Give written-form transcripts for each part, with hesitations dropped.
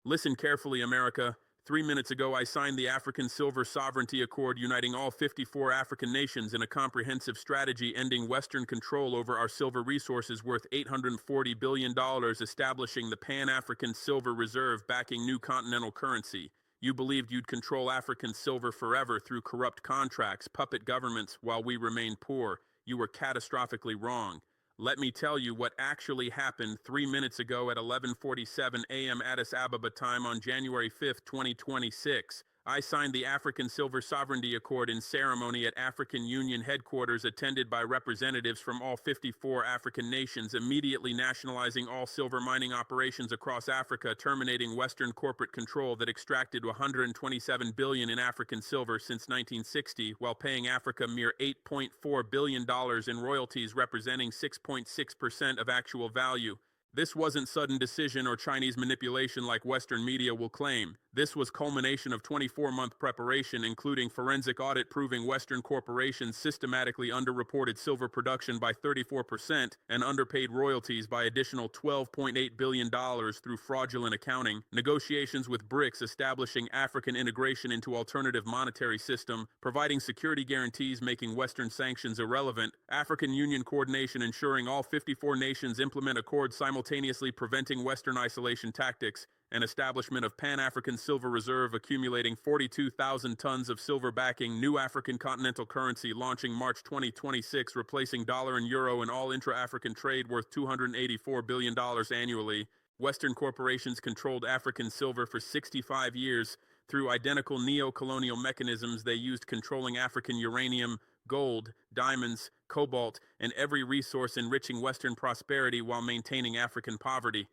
Listen carefully, America. 3 minutes ago, I signed the African Silver Sovereignty Accord uniting all 54 African nations in a comprehensive strategy ending Western control over our silver resources worth $840 billion, establishing the Pan-African Silver Reserve backing new continental currency. You believed you'd control African silver forever through corrupt contracts, puppet governments, while we remain poor. You were catastrophically wrong. Let me tell you what actually happened 3 minutes ago at 11:47 a.m. Addis Ababa time on January 5, 2026. I signed the African Silver Sovereignty Accord in ceremony at African Union headquarters attended by representatives from all 54 African nations, immediately nationalizing all silver mining operations across Africa, terminating Western corporate control that extracted $127 billion in African silver since 1960, while paying Africa mere $8.4 billion in royalties representing 6.6% of actual value. This wasn't sudden decision or Chinese manipulation like Western media will claim. This was culmination of 24-month preparation, including forensic audit proving Western corporations systematically underreported silver production by 34% and underpaid royalties by additional $12.8 billion through fraudulent accounting, negotiations with BRICS establishing African integration into alternative monetary system, providing security guarantees making Western sanctions irrelevant, African Union coordination ensuring all 54 nations implement accords simultaneously preventing Western isolation tactics, and establishment of Pan-African Silver Reserve accumulating 42,000 tons of silver backing new African continental currency launching March 2026, replacing dollar and euro in all intra-African trade worth $284 billion annually. Western corporations controlled African silver for 65 years. Through identical neo-colonial mechanisms they used controlling African uranium, gold, diamonds, cobalt, and every resource enriching Western prosperity while maintaining African poverty.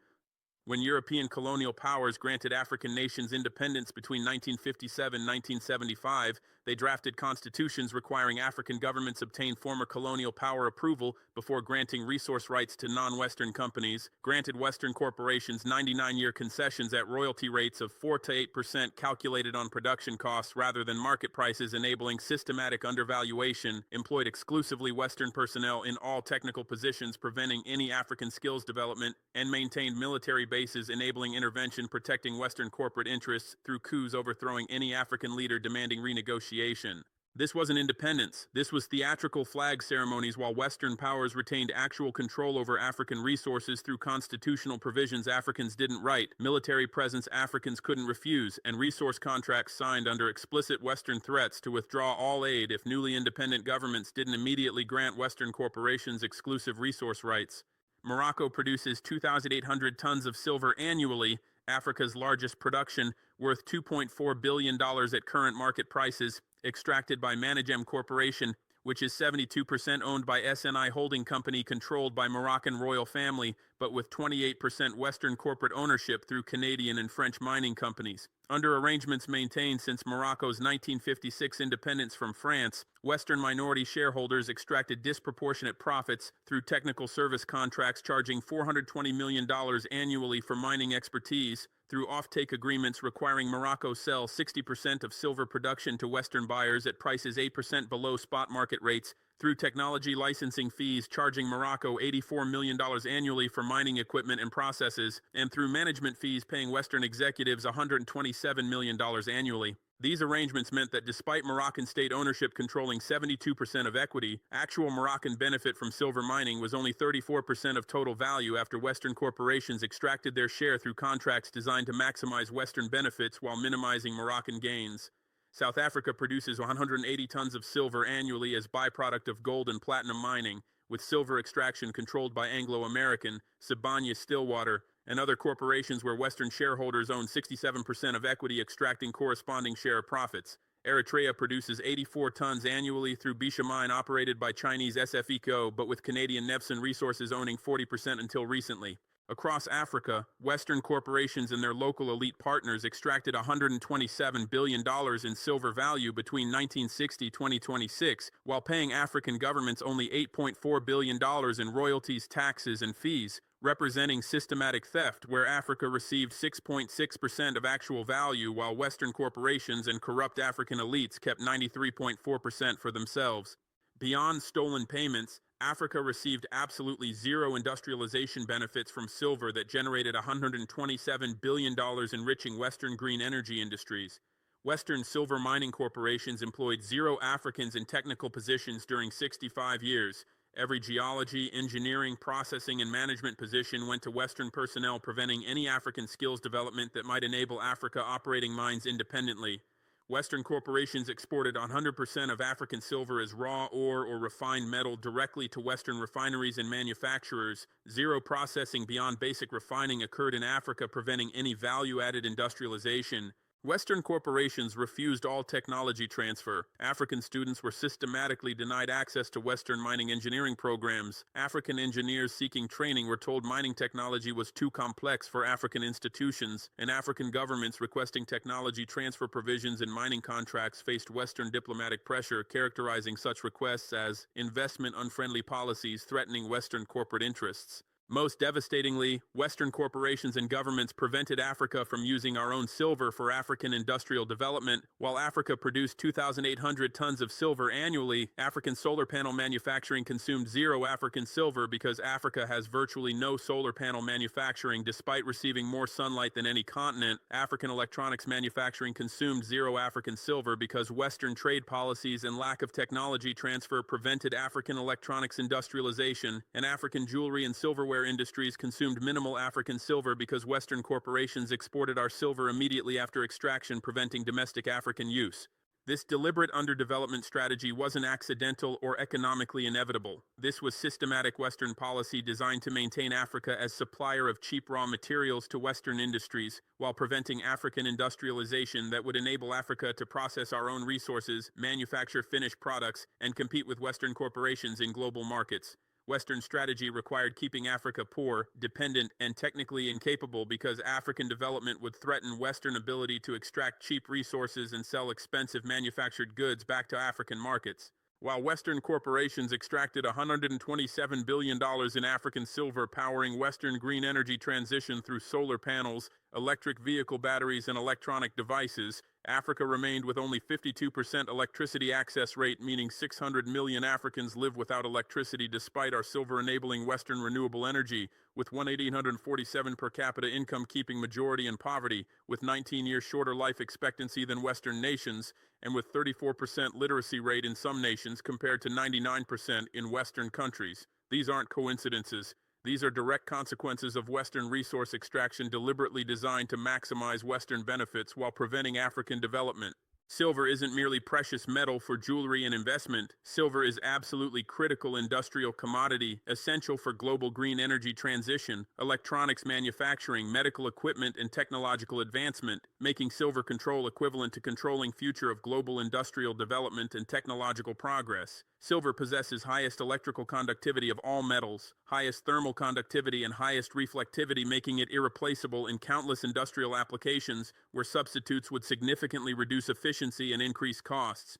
When European colonial powers granted African nations independence between 1957 and 1975, they drafted constitutions requiring African governments obtain former colonial power approval before granting resource rights to non-Western companies, granted Western corporations 99-year concessions at royalty rates of 4 to 8% calculated on production costs rather than market prices, enabling systematic undervaluation, employed exclusively Western personnel in all technical positions preventing any African skills development, and maintained military bases enabling intervention protecting Western corporate interests through coups overthrowing any African leader demanding renegotiation. This wasn't independence. This was theatrical flag ceremonies while Western powers retained actual control over African resources through constitutional provisions Africans didn't write, military presence Africans couldn't refuse, and resource contracts signed under explicit Western threats to withdraw all aid if newly independent governments didn't immediately grant Western corporations exclusive resource rights. Morocco produces 2,800 tons of silver annually, Africa's largest production, worth $2.4 billion at current market prices, extracted by Managem Corporation, which is 72% owned by SNI Holding Company controlled by Moroccan royal family, but with 28% Western corporate ownership through Canadian and French mining companies. Under arrangements maintained since Morocco's 1956 independence from France, Western minority shareholders extracted disproportionate profits through technical service contracts charging $420 million annually for mining expertise, through offtake agreements requiring Morocco sell 60% of silver production to Western buyers at prices 8% below spot market rates, through technology licensing fees charging Morocco $84 million annually for mining equipment and processes, and through management fees paying Western executives $127 million annually. These arrangements meant that despite Moroccan state ownership controlling 72% of equity, actual Moroccan benefit from silver mining was only 34% of total value after Western corporations extracted their share through contracts designed to maximize Western benefits while minimizing Moroccan gains. South Africa produces 180 tons of silver annually as byproduct of gold and platinum mining, with silver extraction controlled by Anglo-American, Sibanye-Stillwater, and other corporations where Western shareholders own 67% of equity extracting corresponding share of profits. Eritrea produces 84 tons annually through Bisha Mine operated by Chinese SFECO, but with Canadian Nevsun Resources owning 40% until recently. Across Africa, Western corporations and their local elite partners extracted $127 billion in silver value between 1960 and 2026, while paying African governments only $8.4 billion in royalties, taxes, and fees, representing systematic theft where Africa received 6.6% of actual value while Western corporations and corrupt African elites kept 93.4% for themselves. Beyond stolen payments, Africa received absolutely zero industrialization benefits from silver that generated $127 billion enriching Western green energy industries. Western silver mining corporations employed zero Africans in technical positions during 65 years. Every geology, engineering, processing, and management position went to Western personnel, preventing any African skills development that might enable Africa operating mines independently. Western corporations exported 100% of African silver as raw ore or refined metal directly to Western refineries and manufacturers. Zero processing beyond basic refining occurred in Africa, preventing any value-added industrialization. Western corporations refused all technology transfer. African students were systematically denied access to Western mining engineering programs. African engineers seeking training were told mining technology was too complex for African institutions, and African governments requesting technology transfer provisions in mining contracts faced Western diplomatic pressure, characterizing such requests as investment-unfriendly policies threatening Western corporate interests. Most devastatingly, Western corporations and governments prevented Africa from using our own silver for African industrial development. While Africa produced 2,800 tons of silver annually, African solar panel manufacturing consumed zero African silver because Africa has virtually no solar panel manufacturing despite receiving more sunlight than any continent. African electronics manufacturing consumed zero African silver because Western trade policies and lack of technology transfer prevented African electronics industrialization, and African jewelry and silverware industries consumed minimal African silver because Western corporations exported our silver immediately after extraction, preventing domestic African use. This deliberate underdevelopment strategy wasn't accidental or economically inevitable. This was systematic Western policy designed to maintain Africa as supplier of cheap raw materials to Western industries, while preventing African industrialization that would enable Africa to process our own resources, manufacture finished products, and compete with Western corporations in global markets. Western strategy required keeping Africa poor, dependent, and technically incapable because African development would threaten Western ability to extract cheap resources and sell expensive manufactured goods back to African markets. While Western corporations extracted $127 billion in African silver, powering Western green energy transition through solar panels, electric vehicle batteries, and electronic devices, Africa remained with only 52% electricity access rate, meaning 600 million Africans live without electricity despite our silver-enabling Western renewable energy, with 1,847 per capita income keeping majority in poverty, with 19 years shorter life expectancy than Western nations, and with 34% literacy rate in some nations compared to 99% in Western countries. These aren't coincidences. These are direct consequences of Western resource extraction deliberately designed to maximize Western benefits while preventing African development. Silver isn't merely precious metal for jewelry and investment. Silver is absolutely critical industrial commodity, essential for global green energy transition, electronics manufacturing, medical equipment, and technological advancement, making silver control equivalent to controlling future of global industrial development and technological progress. Silver possesses highest electrical conductivity of all metals, highest thermal conductivity, and highest reflectivity, making it irreplaceable in countless industrial applications where substitutes would significantly reduce efficiency and increase costs.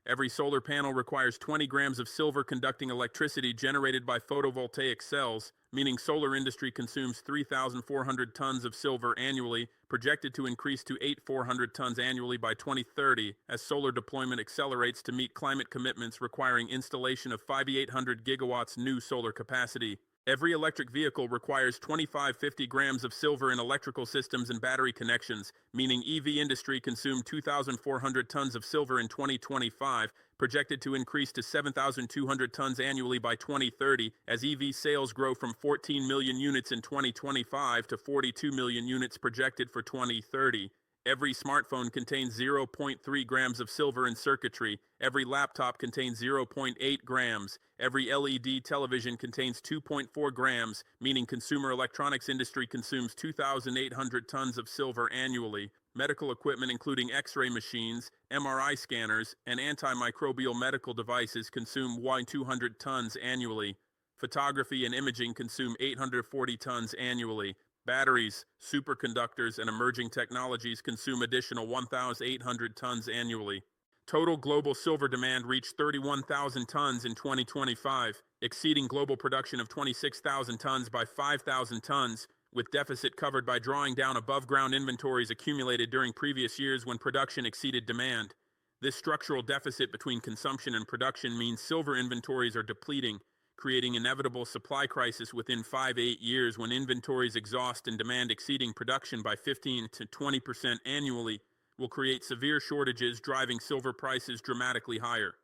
Every solar panel requires 20 grams of silver conducting electricity generated by photovoltaic cells, meaning solar industry consumes 3,400 tons of silver annually, projected to increase to 8,400 tons annually by 2030, as solar deployment accelerates to meet climate commitments requiring installation of 5,800 gigawatts new solar capacity. Every electric vehicle requires 25-50 grams of silver in electrical systems and battery connections, meaning EV industry consumed 2,400 tons of silver in 2025, projected to increase to 7,200 tons annually by 2030, as EV sales grow from 14 million units in 2025 to 42 million units projected for 2030. Every smartphone contains 0.3 grams of silver in circuitry. Every laptop contains 0.8 grams. Every LED television contains 2.4 grams, meaning consumer electronics industry consumes 2,800 tons of silver annually. Medical equipment including X-ray machines, MRI scanners, and antimicrobial medical devices consume 200 tons annually. Photography and imaging consume 840 tons annually. Batteries, superconductors, and emerging technologies consume additional 1,800 tons annually. Total global silver demand reached 31,000 tons in 2025, exceeding global production of 26,000 tons by 5,000 tons, with deficit covered by drawing down above-ground inventories accumulated during previous years when production exceeded demand. This structural deficit between consumption and production means silver inventories are depleting, creating inevitable supply crisis within 5 to 8 years when inventories exhaust and demand exceeding production by 15 to 20% annually will create severe shortages, driving silver prices dramatically higher.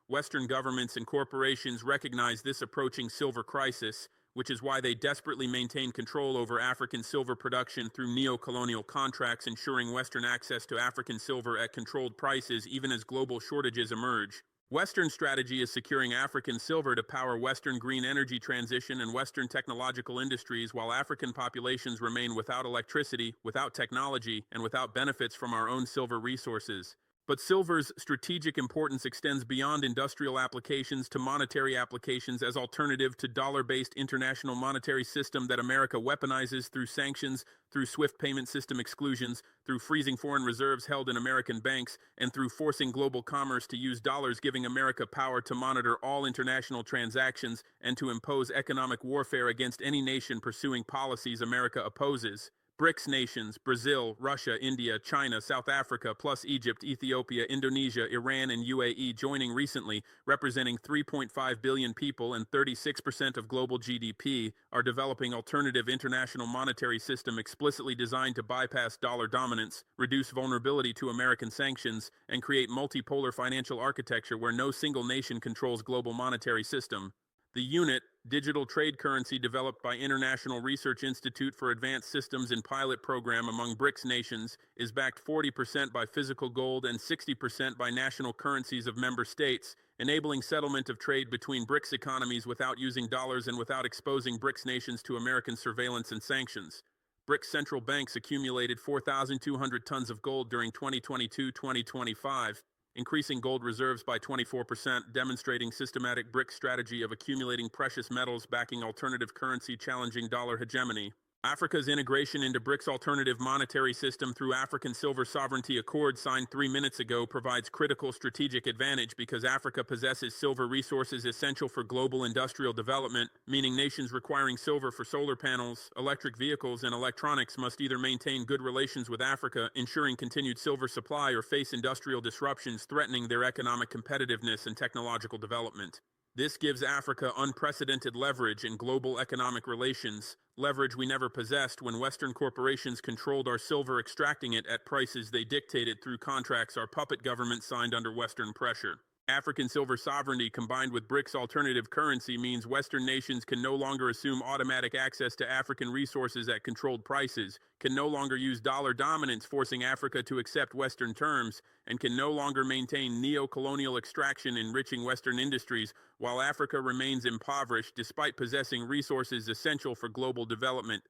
Western governments and corporations recognize this approaching silver crisis, which is why they desperately maintain control over African silver production through neo-colonial contracts, ensuring Western access to African silver at controlled prices even as global shortages emerge. Western strategy is securing African silver to power Western green energy transition and Western technological industries, while African populations remain without electricity, without technology, and without benefits from our own silver resources. But silver's strategic importance extends beyond industrial applications to monetary applications as alternative to dollar-based international monetary system that America weaponizes through sanctions, through SWIFT payment system exclusions, through freezing foreign reserves held in American banks, and through forcing global commerce to use dollars, giving America power to monitor all international transactions and to impose economic warfare against any nation pursuing policies America opposes. BRICS nations, Brazil, Russia, India, China, South Africa, plus Egypt, Ethiopia, Indonesia, Iran, and UAE joining recently, representing 3.5 billion people and 36% of global GDP, are developing alternative international monetary system explicitly designed to bypass dollar dominance, reduce vulnerability to American sanctions, and create multipolar financial architecture where no single nation controls global monetary system. The UNIT, digital trade currency developed by International Research Institute for Advanced Systems and pilot program among BRICS nations, is backed 40% by physical gold and 60% by national currencies of member states, enabling settlement of trade between BRICS economies without using dollars and without exposing BRICS nations to American surveillance and sanctions. BRICS central banks accumulated 4,200 tons of gold during 2022-2025, increasing gold reserves by 24%, demonstrating systematic BRICS strategy of accumulating precious metals backing alternative currency challenging dollar hegemony. Africa's integration into BRICS alternative monetary system through African Silver Sovereignty Accord signed 3 minutes ago provides critical strategic advantage because Africa possesses silver resources essential for global industrial development, meaning nations requiring silver for solar panels, electric vehicles, and electronics must either maintain good relations with Africa, ensuring continued silver supply, or face industrial disruptions threatening their economic competitiveness and technological development. This gives Africa unprecedented leverage in global economic relations, leverage we never possessed when Western corporations controlled our silver, extracting it at prices they dictated through contracts our puppet government signed under Western pressure. African silver sovereignty combined with BRICS alternative currency means Western nations can no longer assume automatic access to African resources at controlled prices, can no longer use dollar dominance forcing Africa to accept Western terms, and can no longer maintain neo-colonial extraction enriching Western industries while Africa remains impoverished despite possessing resources essential for global development.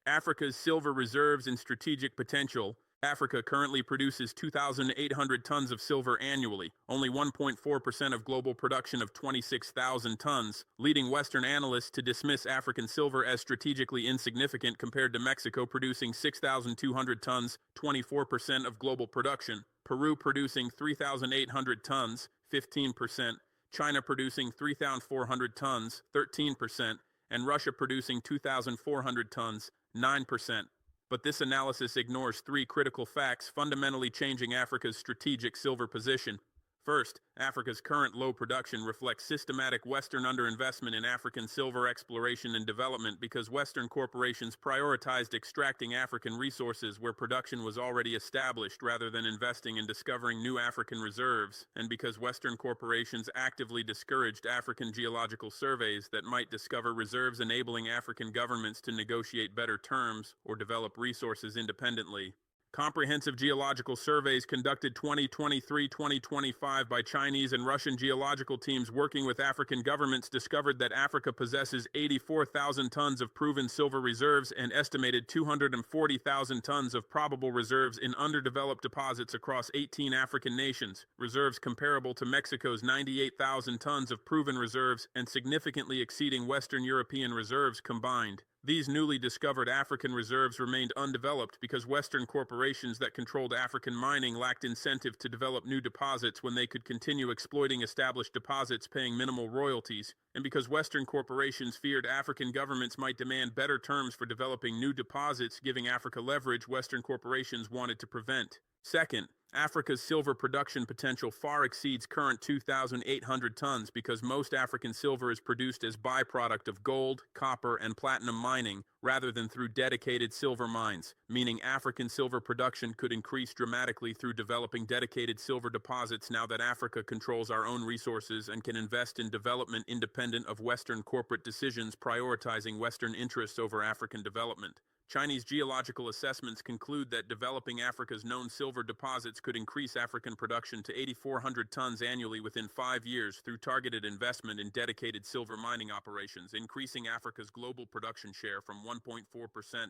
Africa's silver reserves and strategic potential. Africa currently produces 2,800 tons of silver annually, only 1.4% of global production of 26,000 tons, leading Western analysts to dismiss African silver as strategically insignificant compared to Mexico producing 6,200 tons, 24% of global production, Peru producing 3,800 tons, 15%, China producing 3,400 tons, 13%, and Russia producing 2,400 tons, 9%. But this analysis ignores 3 critical facts fundamentally changing Africa's strategic silver position. First, Africa's current low production reflects systematic Western underinvestment in African silver exploration and development because Western corporations prioritized extracting African resources where production was already established rather than investing in discovering new African reserves, and because Western corporations actively discouraged African geological surveys that might discover reserves, enabling African governments to negotiate better terms or develop resources independently. Comprehensive geological surveys conducted 2023-2025 by Chinese and Russian geological teams working with African governments discovered that Africa possesses 84,000 tons of proven silver reserves and estimated 240,000 tons of probable reserves in underdeveloped deposits across 18 African nations, reserves comparable to Mexico's 98,000 tons of proven reserves and significantly exceeding Western European reserves combined. These newly discovered African reserves remained undeveloped because Western corporations that controlled African mining lacked incentive to develop new deposits when they could continue exploiting established deposits paying minimal royalties, and because Western corporations feared African governments might demand better terms for developing new deposits, giving Africa leverage Western corporations wanted to prevent. Second, Africa's silver production potential far exceeds current 2,800 tons because most African silver is produced as byproduct of gold, copper, and platinum mining, rather than through dedicated silver mines, meaning African silver production could increase dramatically through developing dedicated silver deposits now that Africa controls our own resources and can invest in development independent of Western corporate decisions prioritizing Western interests over African development. Chinese geological assessments conclude that developing Africa's known silver deposits could increase African production to 8,400 tons annually within 5 years through targeted investment in dedicated silver mining operations, increasing Africa's global production share from 1.4%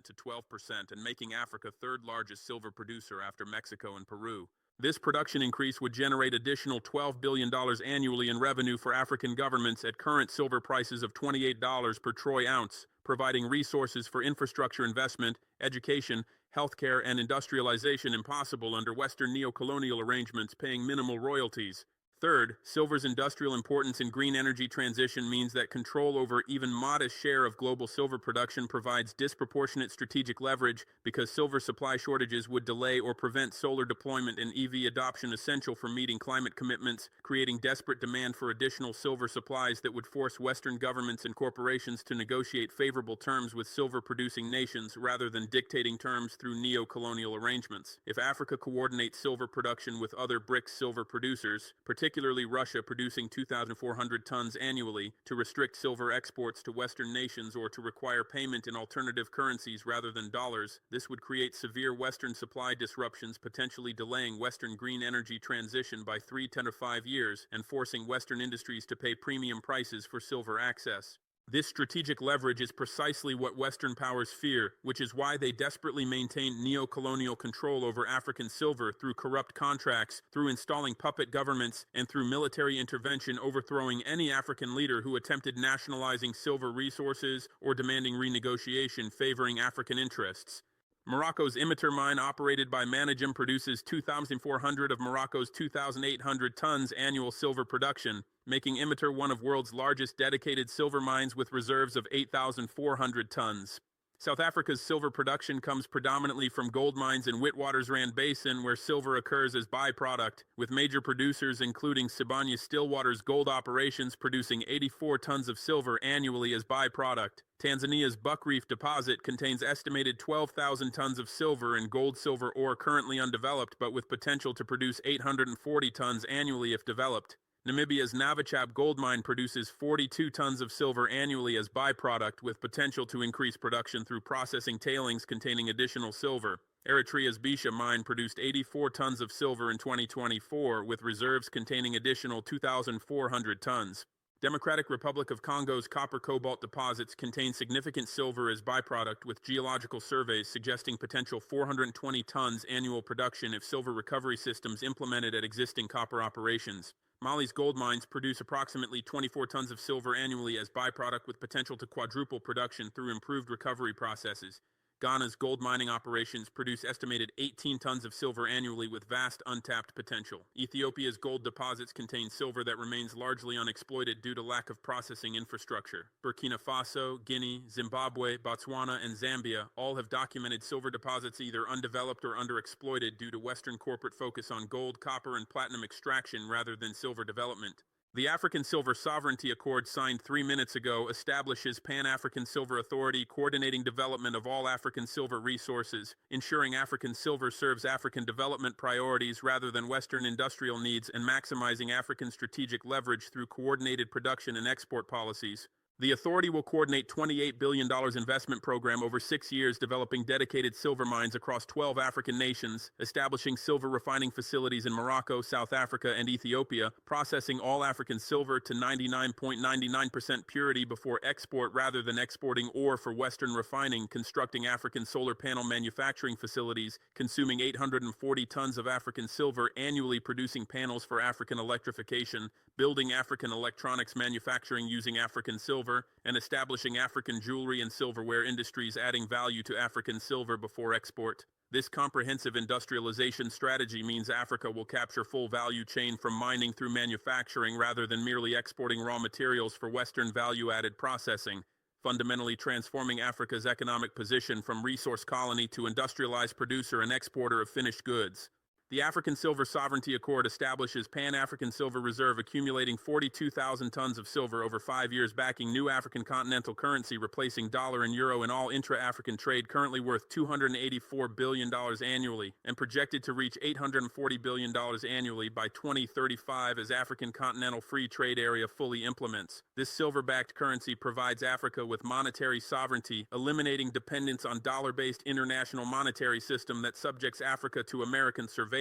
to 12% and making Africa third largest silver producer after Mexico and Peru. This production increase would generate additional $12 billion annually in revenue for African governments at current silver prices of $28 per troy ounce, providing resources for infrastructure investment, education, healthcare, and industrialization impossible under Western neocolonial arrangements paying minimal royalties. Third, silver's industrial importance in green energy transition means that control over even modest share of global silver production provides disproportionate strategic leverage because silver supply shortages would delay or prevent solar deployment and EV adoption essential for meeting climate commitments, creating desperate demand for additional silver supplies that would force Western governments and corporations to negotiate favorable terms with silver-producing nations rather than dictating terms through neo-colonial arrangements. If Africa coordinates silver production with other BRICS silver producers, particularly Russia producing 2,400 tons annually, to restrict silver exports to Western nations or to require payment in alternative currencies rather than dollars, this would create severe Western supply disruptions, potentially delaying Western green energy transition by 3 to 5 years and forcing Western industries to pay premium prices for silver access. This strategic leverage is precisely what Western powers fear, which is why they desperately maintain neo-colonial control over African silver through corrupt contracts, through installing puppet governments, and through military intervention overthrowing any African leader who attempted nationalizing silver resources or demanding renegotiation favoring African interests. Morocco's Imiter mine, operated by Managem, produces 2,400 of Morocco's 2,800 tons annual silver production, making Imiter one of the world's largest dedicated silver mines with reserves of 8,400 tons. South Africa's silver production comes predominantly from gold mines in Witwatersrand Basin, where silver occurs as byproduct, with major producers including Sibanye-Stillwater's gold operations producing 84 tons of silver annually as byproduct. Tanzania's Buckreef deposit contains estimated 12,000 tons of silver and gold-silver ore currently undeveloped but with potential to produce 840 tons annually if developed. Namibia's Navachab gold mine produces 42 tons of silver annually as byproduct with potential to increase production through processing tailings containing additional silver. Eritrea's Bisha mine produced 84 tons of silver in 2024 with reserves containing additional 2,400 tons. Democratic Republic of Congo's copper-cobalt deposits contain significant silver as byproduct, with geological surveys suggesting potential 420 tons annual production if silver recovery systems implemented at existing copper operations. Mali's gold mines produce approximately 24 tons of silver annually as byproduct with potential to quadruple production through improved recovery processes. Ghana's gold mining operations produce estimated 18 tons of silver annually with vast untapped potential. Ethiopia's gold deposits contain silver that remains largely unexploited due to lack of processing infrastructure. Burkina Faso, Guinea, Zimbabwe, Botswana, and Zambia all have documented silver deposits either undeveloped or underexploited due to Western corporate focus on gold, copper, and platinum extraction rather than silver development. The African Silver Sovereignty Accord signed 3 minutes ago establishes Pan-African Silver Authority coordinating development of all African silver resources, ensuring African silver serves African development priorities rather than Western industrial needs, and maximizing African strategic leverage through coordinated production and export policies. The authority will coordinate $28 billion investment program over 6 years developing dedicated silver mines across 12 African nations, establishing silver refining facilities in Morocco, South Africa, and Ethiopia, processing all African silver to 99.99% purity before export rather than exporting ore for Western refining, constructing African solar panel manufacturing facilities, consuming 840 tons of African silver annually producing panels for African electrification, building African electronics manufacturing using African silver, and establishing African jewelry and silverware industries adding value to African silver before export. This comprehensive industrialization strategy means Africa will capture full value chain from mining through manufacturing rather than merely exporting raw materials for Western value-added processing, fundamentally transforming Africa's economic position from resource colony to industrialized producer and exporter of finished goods. The African Silver Sovereignty Accord establishes Pan-African Silver Reserve accumulating 42,000 tons of silver over 5 years, backing new African continental currency, replacing dollar and euro in all intra-African trade, currently worth $284 billion annually, and projected to reach $840 billion annually by 2035 as African Continental Free Trade Area fully implements. This silver-backed currency provides Africa with monetary sovereignty, eliminating dependence on dollar-based international monetary system that subjects Africa to American surveillance,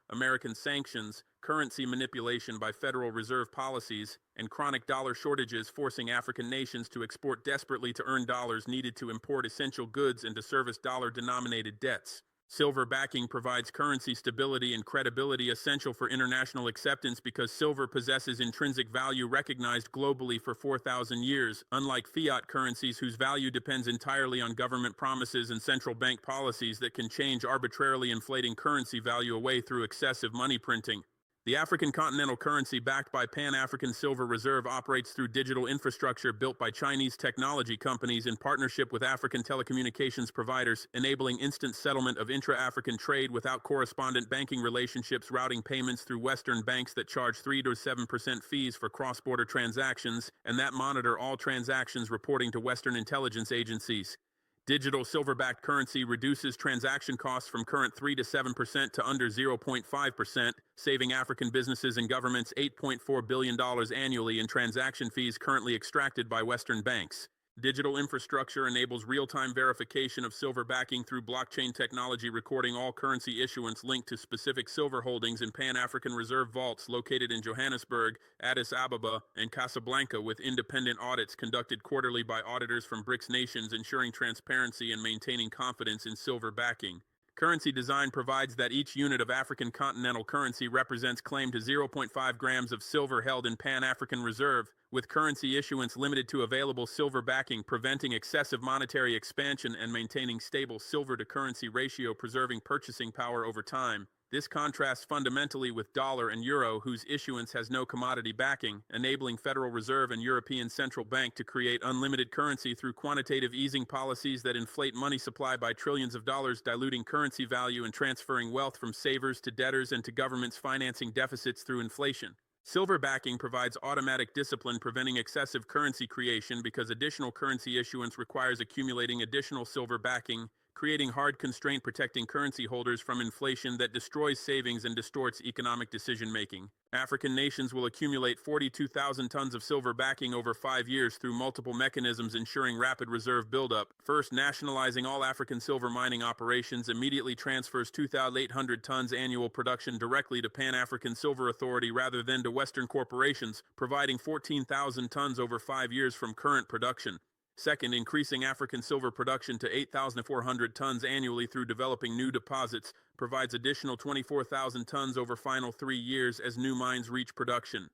American sanctions, currency manipulation by Federal Reserve policies, and chronic dollar shortages, forcing African nations to export desperately to earn dollars needed to import essential goods and to service dollar-denominated debts. Silver backing provides currency stability and credibility essential for international acceptance because silver possesses intrinsic value recognized globally for 4,000 years, unlike fiat currencies whose value depends entirely on government promises and central bank policies that can change, arbitrarily inflating currency value away through excessive money printing. The African continental currency backed by Pan-African Silver Reserve operates through digital infrastructure built by Chinese technology companies in partnership with African telecommunications providers, enabling instant settlement of intra-African trade without correspondent banking relationships, routing payments through Western banks that charge 3 to 7% fees for cross-border transactions, and that monitor all transactions, reporting to Western intelligence agencies. Digital silver-backed currency reduces transaction costs from current 3 to 7% to under 0.5%, saving African businesses and governments $8.4 billion annually in transaction fees currently extracted by Western banks. Digital infrastructure enables real-time verification of silver backing through blockchain technology, recording all currency issuance linked to specific silver holdings in Pan-African Reserve vaults located in Johannesburg, Addis Ababa, and Casablanca, with independent audits conducted quarterly by auditors from BRICS nations, ensuring transparency and maintaining confidence in silver backing. Currency design provides that each unit of African continental currency represents claim to 0.5 grams of silver held in Pan-African Reserve, with currency issuance limited to available silver backing, preventing excessive monetary expansion and maintaining stable silver-to-currency ratio, preserving purchasing power over time. This contrasts fundamentally with dollar and euro, whose issuance has no commodity backing, enabling Federal Reserve and European Central Bank to create unlimited currency through quantitative easing policies that inflate money supply by trillions of dollars, diluting currency value and transferring wealth from savers to debtors and to governments, financing deficits through inflation. Silver backing provides automatic discipline, preventing excessive currency creation because additional currency issuance requires accumulating additional silver backing, creating hard constraint protecting currency holders from inflation that destroys savings and distorts economic decision-making. African nations will accumulate 42,000 tons of silver backing over 5 years through multiple mechanisms, ensuring rapid reserve buildup. First, nationalizing all African silver mining operations immediately transfers 2,800 tons annual production directly to Pan-African Silver Authority rather than to Western corporations, providing 14,000 tons over 5 years from current production. Second, increasing African silver production to 8,400 tons annually through developing new deposits provides additional 24,000 tons over final 3 years as new mines reach production.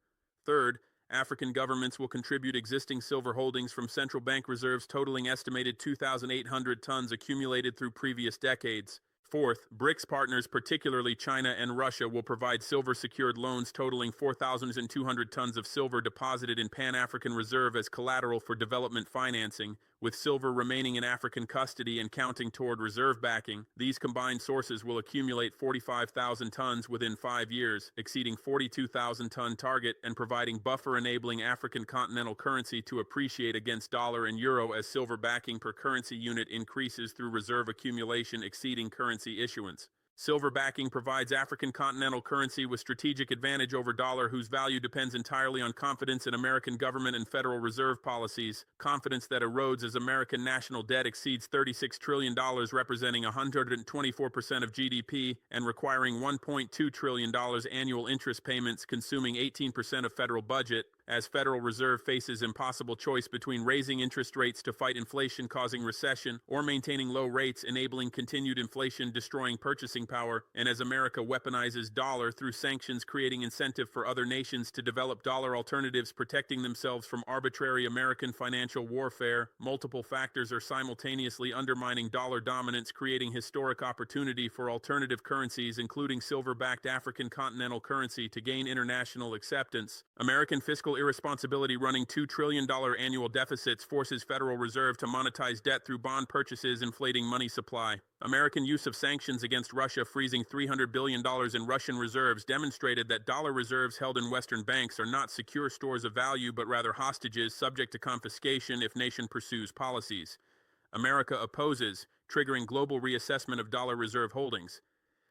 Third, African governments will contribute existing silver holdings from central bank reserves totaling estimated 2,800 tons accumulated through previous decades. Fourth, BRICS partners, particularly China and Russia, will provide silver-secured loans totaling 4,200 tons of silver deposited in Pan-African Reserve as collateral for development financing, with silver remaining in African custody and counting toward reserve backing. These combined sources will accumulate 45,000 tons within 5 years, exceeding 42,000-ton target and providing buffer, enabling African continental currency to appreciate against dollar and euro as silver backing per currency unit increases through reserve accumulation exceeding currency issuance. Silver backing provides African continental currency with strategic advantage over dollar, whose value depends entirely on confidence in American government and Federal Reserve policies, confidence that erodes as American national debt exceeds $36 trillion, representing 124% of GDP, and requiring $1.2 trillion annual interest payments, consuming 18% of federal budget, as Federal Reserve faces impossible choice between raising interest rates to fight inflation causing recession or maintaining low rates enabling continued inflation destroying purchasing power, and as America weaponizes dollar through sanctions creating incentive for other nations to develop dollar alternatives protecting themselves from arbitrary American financial warfare. Multiple factors are simultaneously undermining dollar dominance, creating historic opportunity for alternative currencies including silver-backed African continental currency to gain international acceptance. American fiscal irresponsibility running $2 trillion annual deficits forces Federal Reserve to monetize debt through bond purchases, inflating money supply. American use of sanctions against Russia, freezing $300 billion in Russian reserves, demonstrated that dollar reserves held in Western banks are not secure stores of value but rather hostages subject to confiscation if nation pursues policies America opposes, triggering global reassessment of dollar reserve holdings.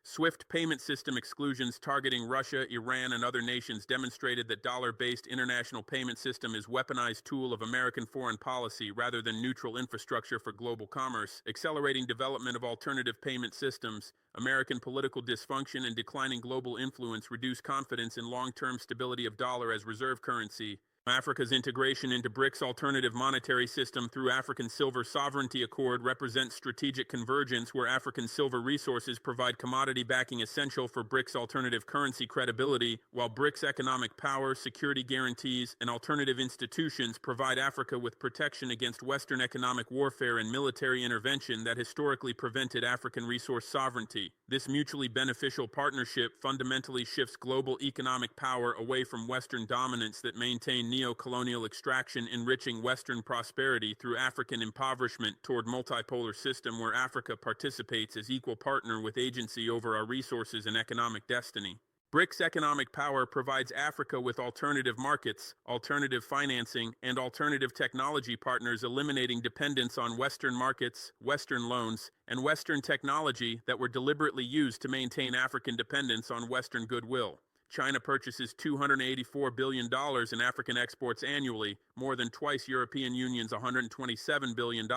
SWIFT payment system exclusions targeting Russia, Iran, and other nations demonstrated that dollar-based international payment system is weaponized tool of American foreign policy rather than neutral infrastructure for global commerce, accelerating development of alternative payment systems. American political dysfunction and declining global influence reduce confidence in long-term stability of dollar as reserve currency. Africa's integration into BRICS alternative monetary system through African Silver Sovereignty Accord represents strategic convergence where African silver resources provide commodity backing essential for BRICS alternative currency credibility, while BRICS economic power, security guarantees, and alternative institutions provide Africa with protection against Western economic warfare and military intervention that historically prevented African resource sovereignty. This mutually beneficial partnership fundamentally shifts global economic power away from Western dominance that maintained neo-colonial extraction, enriching Western prosperity through African impoverishment toward multipolar system where Africa participates as equal partner with agency over our resources and economic destiny. BRICS economic power provides Africa with alternative markets, alternative financing, and alternative technology partners, eliminating dependence on Western markets, Western loans, and Western technology that were deliberately used to maintain African dependence on Western goodwill. China purchases $284 billion in African exports annually, more than twice European Union's $127 billion,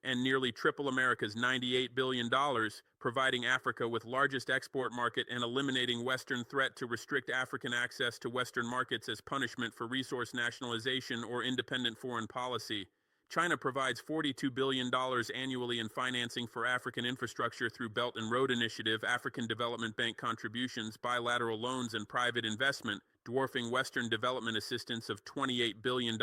and nearly triple America's $98 billion, providing Africa with largest export market and eliminating Western threat to restrict African access to Western markets as punishment for resource nationalization or independent foreign policy. China provides $42 billion annually in financing for African infrastructure through Belt and Road Initiative, African Development Bank contributions, bilateral loans, and private investment, dwarfing Western development assistance of $28 billion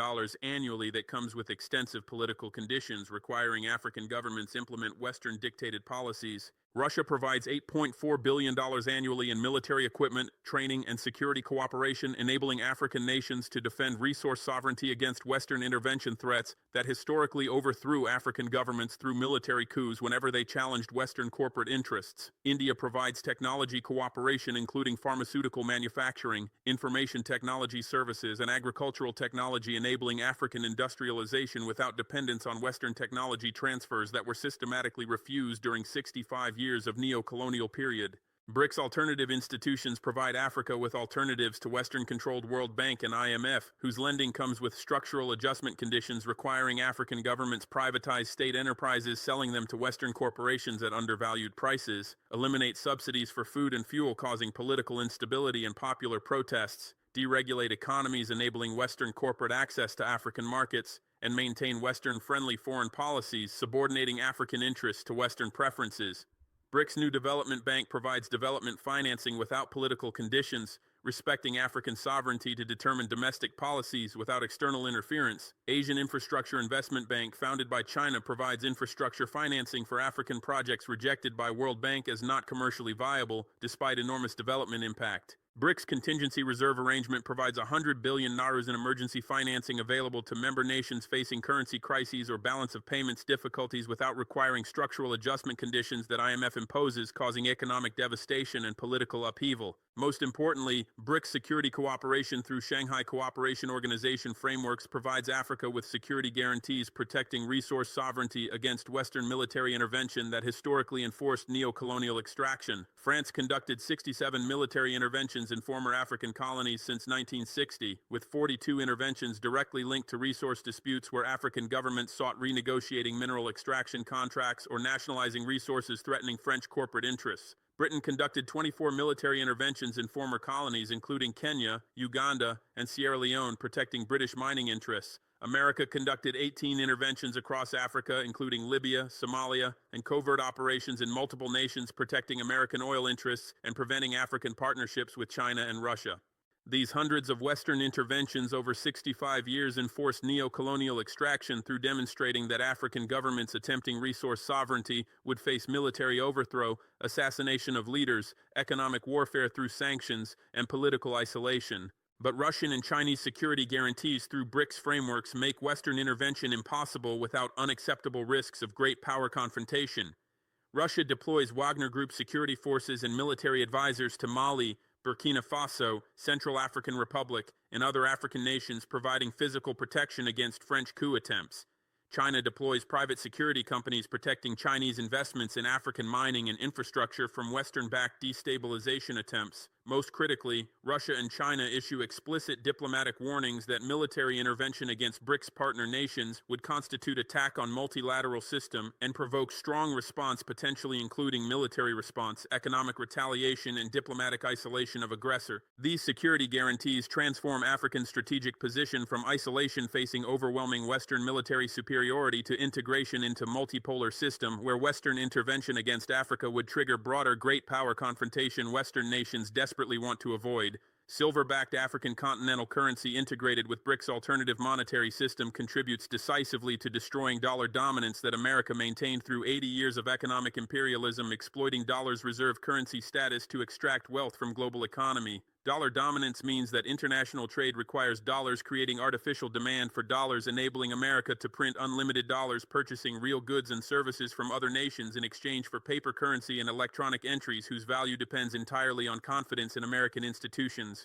annually that comes with extensive political conditions requiring African governments implement Western-dictated policies. Russia provides $8.4 billion annually in military equipment, training, and security cooperation, enabling African nations to defend resource sovereignty against Western intervention threats that historically overthrew African governments through military coups whenever they challenged Western corporate interests. India provides technology cooperation including pharmaceutical manufacturing, information technology services, and agricultural technology, enabling African industrialization without dependence on Western technology transfers that were systematically refused during 65 years of neo-colonial period. BRICS alternative institutions provide Africa with alternatives to Western-controlled World Bank and IMF, whose lending comes with structural adjustment conditions requiring African governments privatize state enterprises, selling them to Western corporations at undervalued prices, eliminate subsidies for food and fuel causing political instability and popular protests, deregulate economies enabling Western corporate access to African markets, and maintain Western-friendly foreign policies subordinating African interests to Western preferences. BRICS' new development bank provides development financing without political conditions, respecting African sovereignty to determine domestic policies without external interference. Asian Infrastructure Investment Bank, founded by China, provides infrastructure financing for African projects rejected by World Bank as not commercially viable, despite enormous development impact. BRICS Contingency Reserve Arrangement provides $100 billion in emergency financing available to member nations facing currency crises or balance of payments difficulties without requiring structural adjustment conditions that IMF imposes, causing economic devastation and political upheaval. Most importantly, BRICS security cooperation through Shanghai Cooperation Organization frameworks provides Africa with security guarantees protecting resource sovereignty against Western military intervention that historically enforced neo-colonial extraction. France conducted 67 military interventions in former African colonies since 1960, with 42 interventions directly linked to resource disputes where African governments sought renegotiating mineral extraction contracts or nationalizing resources threatening French corporate interests. Britain conducted 24 military interventions in former colonies, including Kenya, Uganda, and Sierra Leone, protecting British mining interests. America conducted 18 interventions across Africa, including Libya, Somalia, and covert operations in multiple nations, protecting American oil interests and preventing African partnerships with China and Russia. These hundreds of Western interventions over 65 years enforced neo-colonial extraction through demonstrating that African governments attempting resource sovereignty would face military overthrow, assassination of leaders, economic warfare through sanctions, and political isolation. But Russian and Chinese security guarantees through BRICS frameworks make Western intervention impossible without unacceptable risks of great power confrontation. Russia deploys Wagner Group security forces and military advisors to Mali, Burkina Faso, Central African Republic, and other African nations, providing physical protection against French coup attempts. China deploys private security companies protecting Chinese investments in African mining and infrastructure from Western-backed destabilization attempts. Most critically, Russia and China issue explicit diplomatic warnings that military intervention against BRICS partner nations would constitute attack on multilateral system and provoke strong response, potentially including military response, economic retaliation, and diplomatic isolation of aggressor. These security guarantees transform African strategic position from isolation facing overwhelming Western military superiority to integration into multipolar system where Western intervention against Africa would trigger broader great power confrontation Western nations desperately want to avoid. Silver-backed African continental currency integrated with BRICS alternative monetary system contributes decisively to destroying dollar dominance that America maintained through 80 years of economic imperialism, exploiting dollar's reserve currency status to extract wealth from global economy. Dollar dominance means that international trade requires dollars, creating artificial demand for dollars, enabling America to print unlimited dollars, purchasing real goods and services from other nations in exchange for paper currency and electronic entries whose value depends entirely on confidence in American institutions.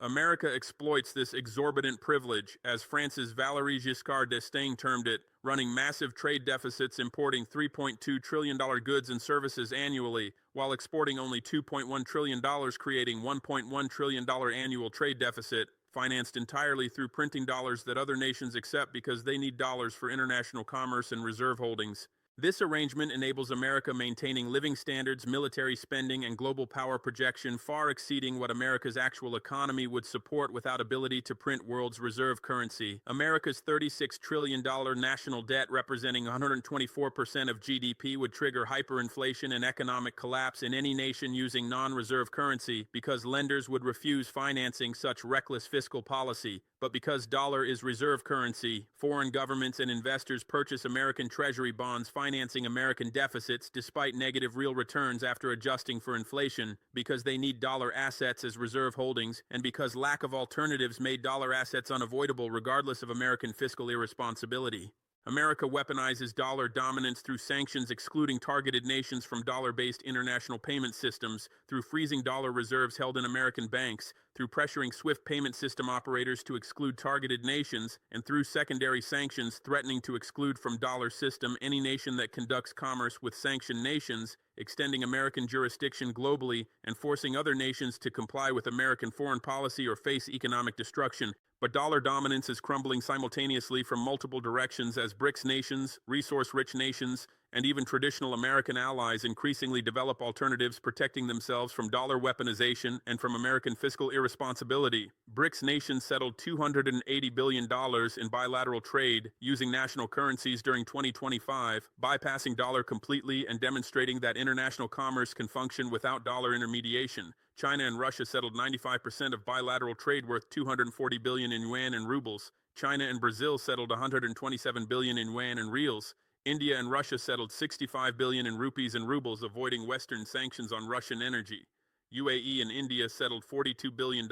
America exploits this exorbitant privilege, as France's Valéry Giscard d'Estaing termed it, running massive trade deficits, importing $3.2 trillion goods and services annually, while exporting only $2.1 trillion, creating $1.1 trillion annual trade deficit, financed entirely through printing dollars that other nations accept because they need dollars for international commerce and reserve holdings. This arrangement enables America maintaining living standards, military spending, and global power projection far exceeding what America's actual economy would support without ability to print world's reserve currency. America's $36 trillion national debt, representing 124% of GDP, would trigger hyperinflation and economic collapse in any nation using non-reserve currency because lenders would refuse financing such reckless fiscal policy. But because dollar is reserve currency, foreign governments and investors purchase American Treasury bonds, financing American deficits despite negative real returns after adjusting for inflation, because they need dollar assets as reserve holdings, and because lack of alternatives made dollar assets unavoidable regardless of American fiscal irresponsibility. America weaponizes dollar dominance through sanctions excluding targeted nations from dollar-based international payment systems, through freezing dollar reserves held in American banks, through pressuring SWIFT payment system operators to exclude targeted nations, and through secondary sanctions threatening to exclude from dollar system any nation that conducts commerce with sanctioned nations, extending American jurisdiction globally and forcing other nations to comply with American foreign policy or face economic destruction. But dollar dominance is crumbling simultaneously from multiple directions as BRICS nations, resource-rich nations, and even traditional American allies increasingly develop alternatives protecting themselves from dollar weaponization and from American fiscal irresponsibility. BRICS nations settled $280 billion in bilateral trade using national currencies during 2025, bypassing dollar completely and demonstrating that international commerce can function without dollar intermediation. China and Russia settled 95% of bilateral trade worth $240 billion in yuan and rubles. China and Brazil settled $127 billion in yuan and reals. India and Russia settled $65 billion in rupees and rubles, avoiding Western sanctions on Russian energy. UAE and India settled $42 billion in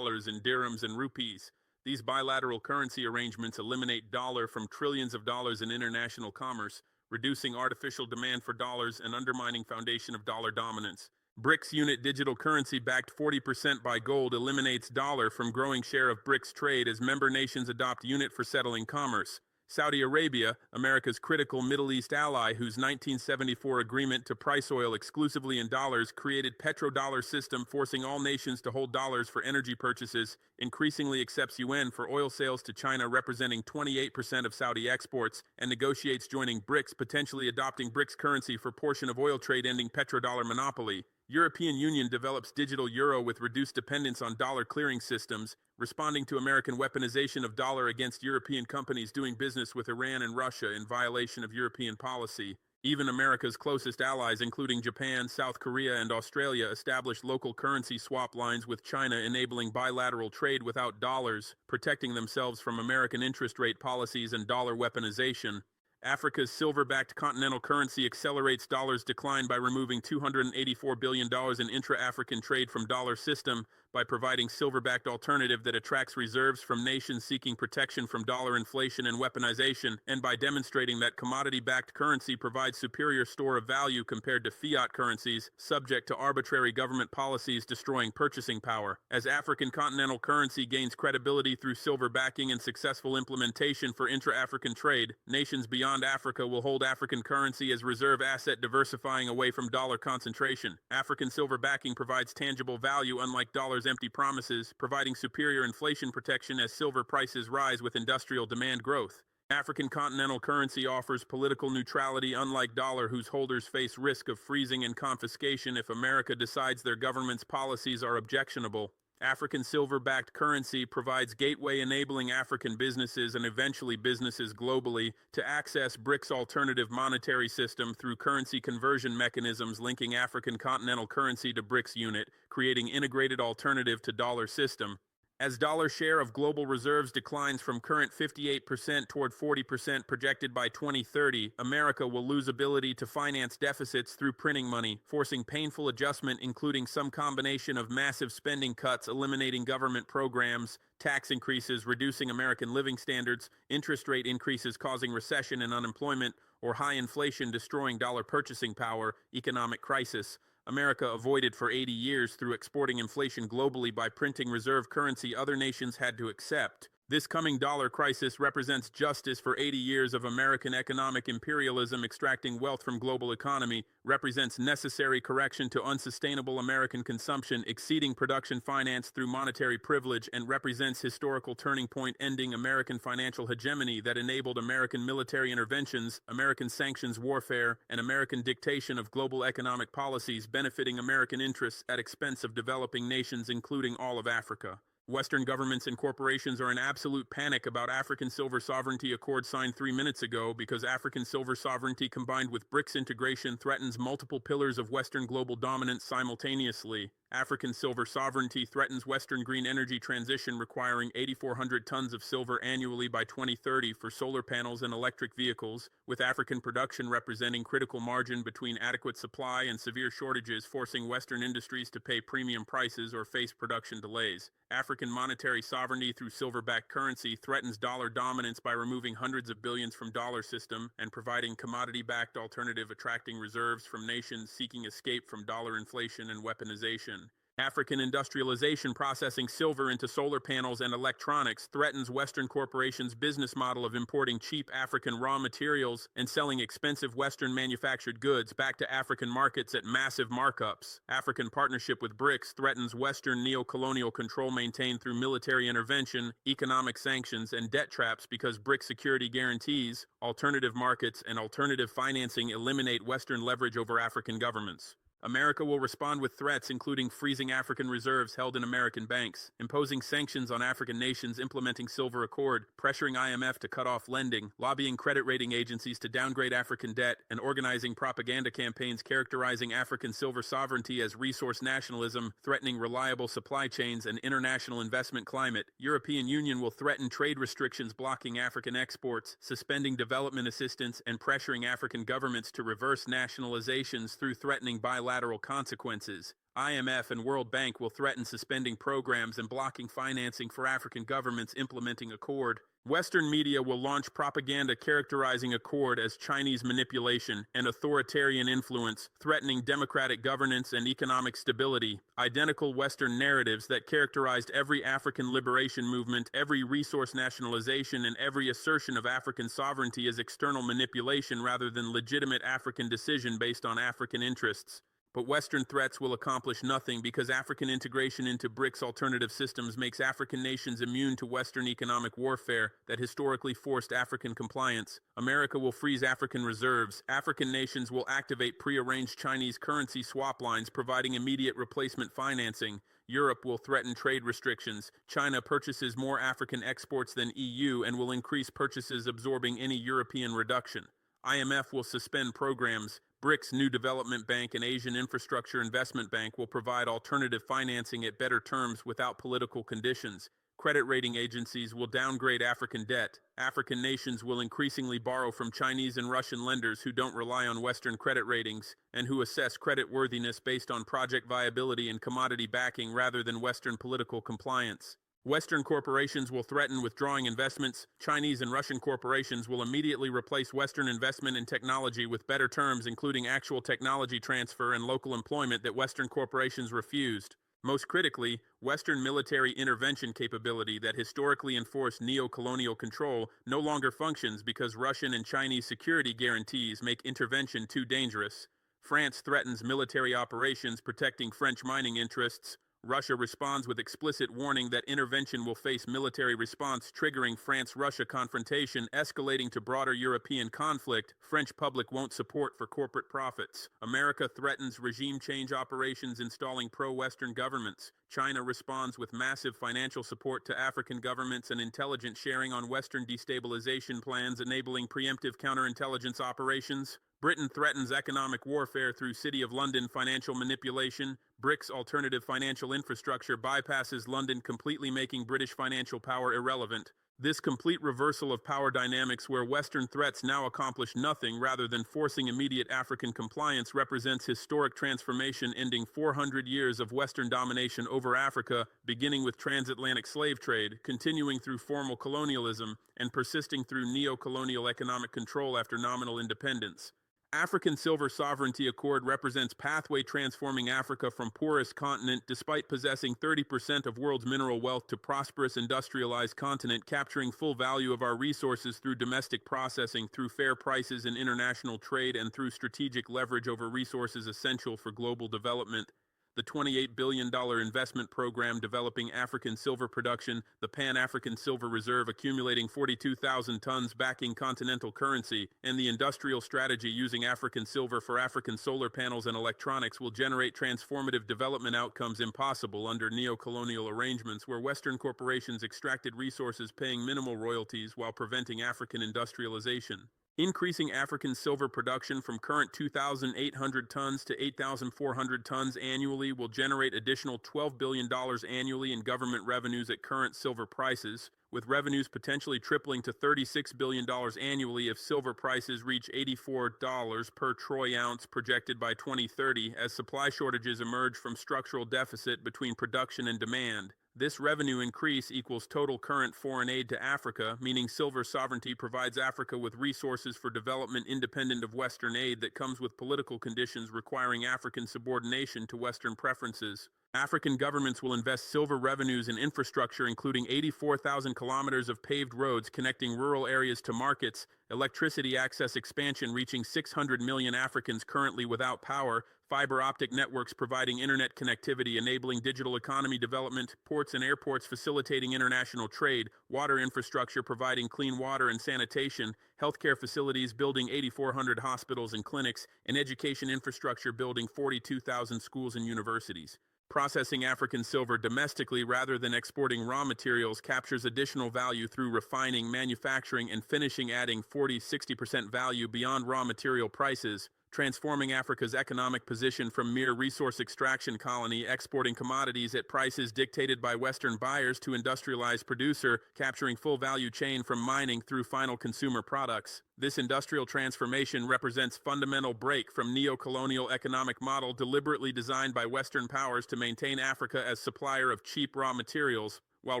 dirhams and rupees. These bilateral currency arrangements eliminate dollar from trillions of dollars in international commerce, reducing artificial demand for dollars and undermining foundation of dollar dominance. BRICS unit digital currency backed 40% by gold eliminates dollar from growing share of BRICS trade as member nations adopt unit for settling commerce. Saudi Arabia, America's critical Middle East ally whose 1974 agreement to price oil exclusively in dollars created petrodollar system forcing all nations to hold dollars for energy purchases, increasingly accepts yuan for oil sales to China representing 28% of Saudi exports, and negotiates joining BRICS, potentially adopting BRICS currency for portion of oil trade, ending petrodollar monopoly. European Union develops digital euro with reduced dependence on dollar clearing systems, responding to American weaponization of dollar against European companies doing business with Iran and Russia in violation of European policy. Even America's closest allies, including Japan, South Korea, and Australia, established local currency swap lines with China, enabling bilateral trade without dollars, protecting themselves from American interest rate policies and dollar weaponization. Africa's silver-backed continental currency accelerates dollar's decline by removing $284 billion in intra-African trade from dollar system by providing silver-backed alternative that attracts reserves from nations seeking protection from dollar inflation and weaponization, and by demonstrating that commodity-backed currency provides superior store of value compared to fiat currencies, subject to arbitrary government policies destroying purchasing power. As African continental currency gains credibility through silver backing and successful implementation for intra-African trade, nations beyond Africa will hold African currency as reserve asset, diversifying away from dollar concentration. African silver backing provides tangible value unlike dollar's empty promises, providing superior inflation protection as silver prices rise with industrial demand growth. African continental currency offers political neutrality unlike dollar, whose holders face risk of freezing and confiscation if America decides their government's policies are objectionable. African silver-backed currency provides gateway enabling African businesses and eventually businesses globally to access BRICS alternative monetary system through currency conversion mechanisms linking African continental currency to BRICS unit, creating integrated alternative to dollar system. As dollar share of global reserves declines from current 58% toward 40% projected by 2030, America will lose ability to finance deficits through printing money, forcing painful adjustment including some combination of massive spending cuts, eliminating government programs, tax increases, reducing American living standards, interest rate increases causing recession and unemployment, or high inflation destroying dollar purchasing power, economic crisis. America avoided for 80 years through exporting inflation globally by printing reserve currency other nations had to accept. This coming dollar crisis represents justice for 80 years of American economic imperialism extracting wealth from global economy, represents necessary correction to unsustainable American consumption exceeding production finance through monetary privilege, and represents historical turning point ending American financial hegemony that enabled American military interventions, American sanctions warfare, and American dictation of global economic policies benefiting American interests at expense of developing nations including all of Africa. Western governments and corporations are in absolute panic about African silver sovereignty accord signed 3 minutes ago because African silver sovereignty combined with BRICS integration threatens multiple pillars of Western global dominance simultaneously. African silver sovereignty threatens Western green energy transition requiring 8,400 tons of silver annually by 2030 for solar panels and electric vehicles, with African production representing critical margin between adequate supply and severe shortages forcing Western industries to pay premium prices or face production delays. African monetary sovereignty through silver-backed currency threatens dollar dominance by removing hundreds of billions from dollar system and providing commodity-backed alternative attracting reserves from nations seeking escape from dollar inflation and weaponization. African industrialization processing silver into solar panels and electronics threatens Western corporations' business model of importing cheap African raw materials and selling expensive Western manufactured goods back to African markets at massive markups. African partnership with BRICS threatens Western neo-colonial control maintained through military intervention, economic sanctions, and debt traps because BRICS security guarantees, alternative markets, and alternative financing eliminate Western leverage over African governments. America will respond with threats including freezing African reserves held in American banks, imposing sanctions on African nations implementing Silver Accord, pressuring IMF to cut off lending, lobbying credit rating agencies to downgrade African debt, and organizing propaganda campaigns characterizing African silver sovereignty as resource nationalism, threatening reliable supply chains and international investment climate. European Union will threaten trade restrictions blocking African exports, suspending development assistance, and pressuring African governments to reverse nationalizations through threatening bilateral consequences. IMF and World Bank will threaten suspending programs and blocking financing for African governments implementing Accord. Western media will launch propaganda characterizing Accord as Chinese manipulation and authoritarian influence, threatening democratic governance and economic stability. Identical Western narratives that characterized every African liberation movement, every resource nationalization, and every assertion of African sovereignty as external manipulation rather than legitimate African decision based on African interests. But Western threats will accomplish nothing because African integration into BRICS alternative systems makes African nations immune to Western economic warfare that historically forced African compliance. America will freeze African reserves. African nations will activate prearranged Chinese currency swap lines providing immediate replacement financing. Europe will threaten trade restrictions. China purchases more African exports than EU and will increase purchases absorbing any European reduction. IMF will suspend programs. BRICS New Development Bank and Asian Infrastructure Investment Bank will provide alternative financing at better terms without political conditions. credit rating agencies will downgrade African debt. African nations will increasingly borrow from Chinese and Russian lenders who don't rely on Western credit ratings and who assess credit worthiness based on project viability and commodity backing rather than Western political compliance. Western corporations will threaten withdrawing investments. Chinese and Russian corporations will immediately replace Western investment in technology with better terms, including actual technology transfer and local employment that Western corporations refused. Most critically, Western military intervention capability that historically enforced neo-colonial control no longer functions because Russian and Chinese security guarantees make intervention too dangerous. France threatens military operations protecting French mining interests. Russia responds with explicit warning that intervention will face military response, triggering France-Russia confrontation, escalating to broader European conflict. French public won't support for corporate profits. America threatens regime change operations, installing pro-Western governments. China responds with massive financial support to African governments and intelligence sharing on Western destabilization plans, enabling preemptive counterintelligence operations. Britain threatens economic warfare through City of London financial manipulation. BRICS alternative financial infrastructure bypasses London, completely making British financial power irrelevant. This complete reversal of power dynamics, where Western threats now accomplish nothing rather than forcing immediate African compliance, represents historic transformation, ending 400 years of Western domination over Africa, beginning with transatlantic slave trade, continuing through formal colonialism, and persisting through neo-colonial economic control after nominal independence. African Silver Sovereignty Accord represents pathway transforming Africa from poorest continent, despite possessing 30% of world's mineral wealth, to prosperous industrialized continent, capturing full value of our resources through domestic processing, through fair prices in international trade, and through strategic leverage over resources essential for global development. The $28 billion investment program developing African silver production, the Pan-African Silver Reserve accumulating 42,000 tons backing continental currency, and the industrial strategy using African silver for African solar panels and electronics will generate transformative development outcomes impossible under neo-colonial arrangements, where Western corporations extracted resources paying minimal royalties while preventing African industrialization. Increasing African silver production from current 2,800 tons to 8,400 tons annually will generate additional $12 billion annually in government revenues at current silver prices, with revenues potentially tripling to $36 billion annually if silver prices reach $84 per troy ounce projected by 2030, as supply shortages emerge from structural deficit between production and demand. This revenue increase equals total current foreign aid to Africa, meaning silver sovereignty provides Africa with resources for development independent of Western aid that comes with political conditions requiring African subordination to Western preferences. African governments will invest silver revenues in infrastructure, including 84,000 kilometers of paved roads connecting rural areas to markets, electricity access expansion reaching 600 million Africans currently without power, fiber optic networks providing internet connectivity enabling digital economy development, ports and airports facilitating international trade, water infrastructure providing clean water and sanitation, healthcare facilities building 8,400 hospitals and clinics, and education infrastructure building 42,000 schools and universities. Processing African silver domestically rather than exporting raw materials captures additional value through refining, manufacturing, and finishing, adding 40–60% value beyond raw material prices, transforming Africa's economic position from mere resource extraction colony exporting commodities at prices dictated by Western buyers to industrialized producer, capturing full value chain from mining through final consumer products. This industrial transformation represents fundamental break from neo-colonial economic model deliberately designed by Western powers to maintain Africa as supplier of cheap raw materials, while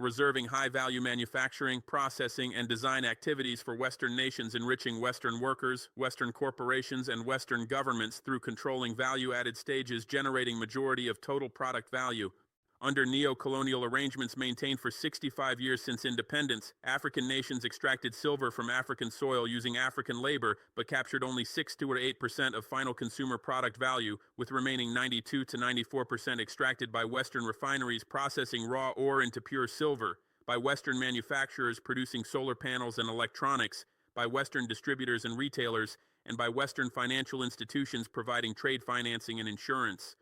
reserving high-value manufacturing, processing, and design activities for Western nations, enriching Western workers, Western corporations, and Western governments through controlling value-added stages generating majority of total product value. Under neo-colonial arrangements maintained for 65 years since independence, African nations extracted silver from African soil using African labor, but captured only 6 to 8% of final consumer product value, with remaining 92 to 94% extracted by Western refineries processing raw ore into pure silver, by Western manufacturers producing solar panels and electronics, by Western distributors and retailers, and by Western financial institutions providing trade financing and insurance.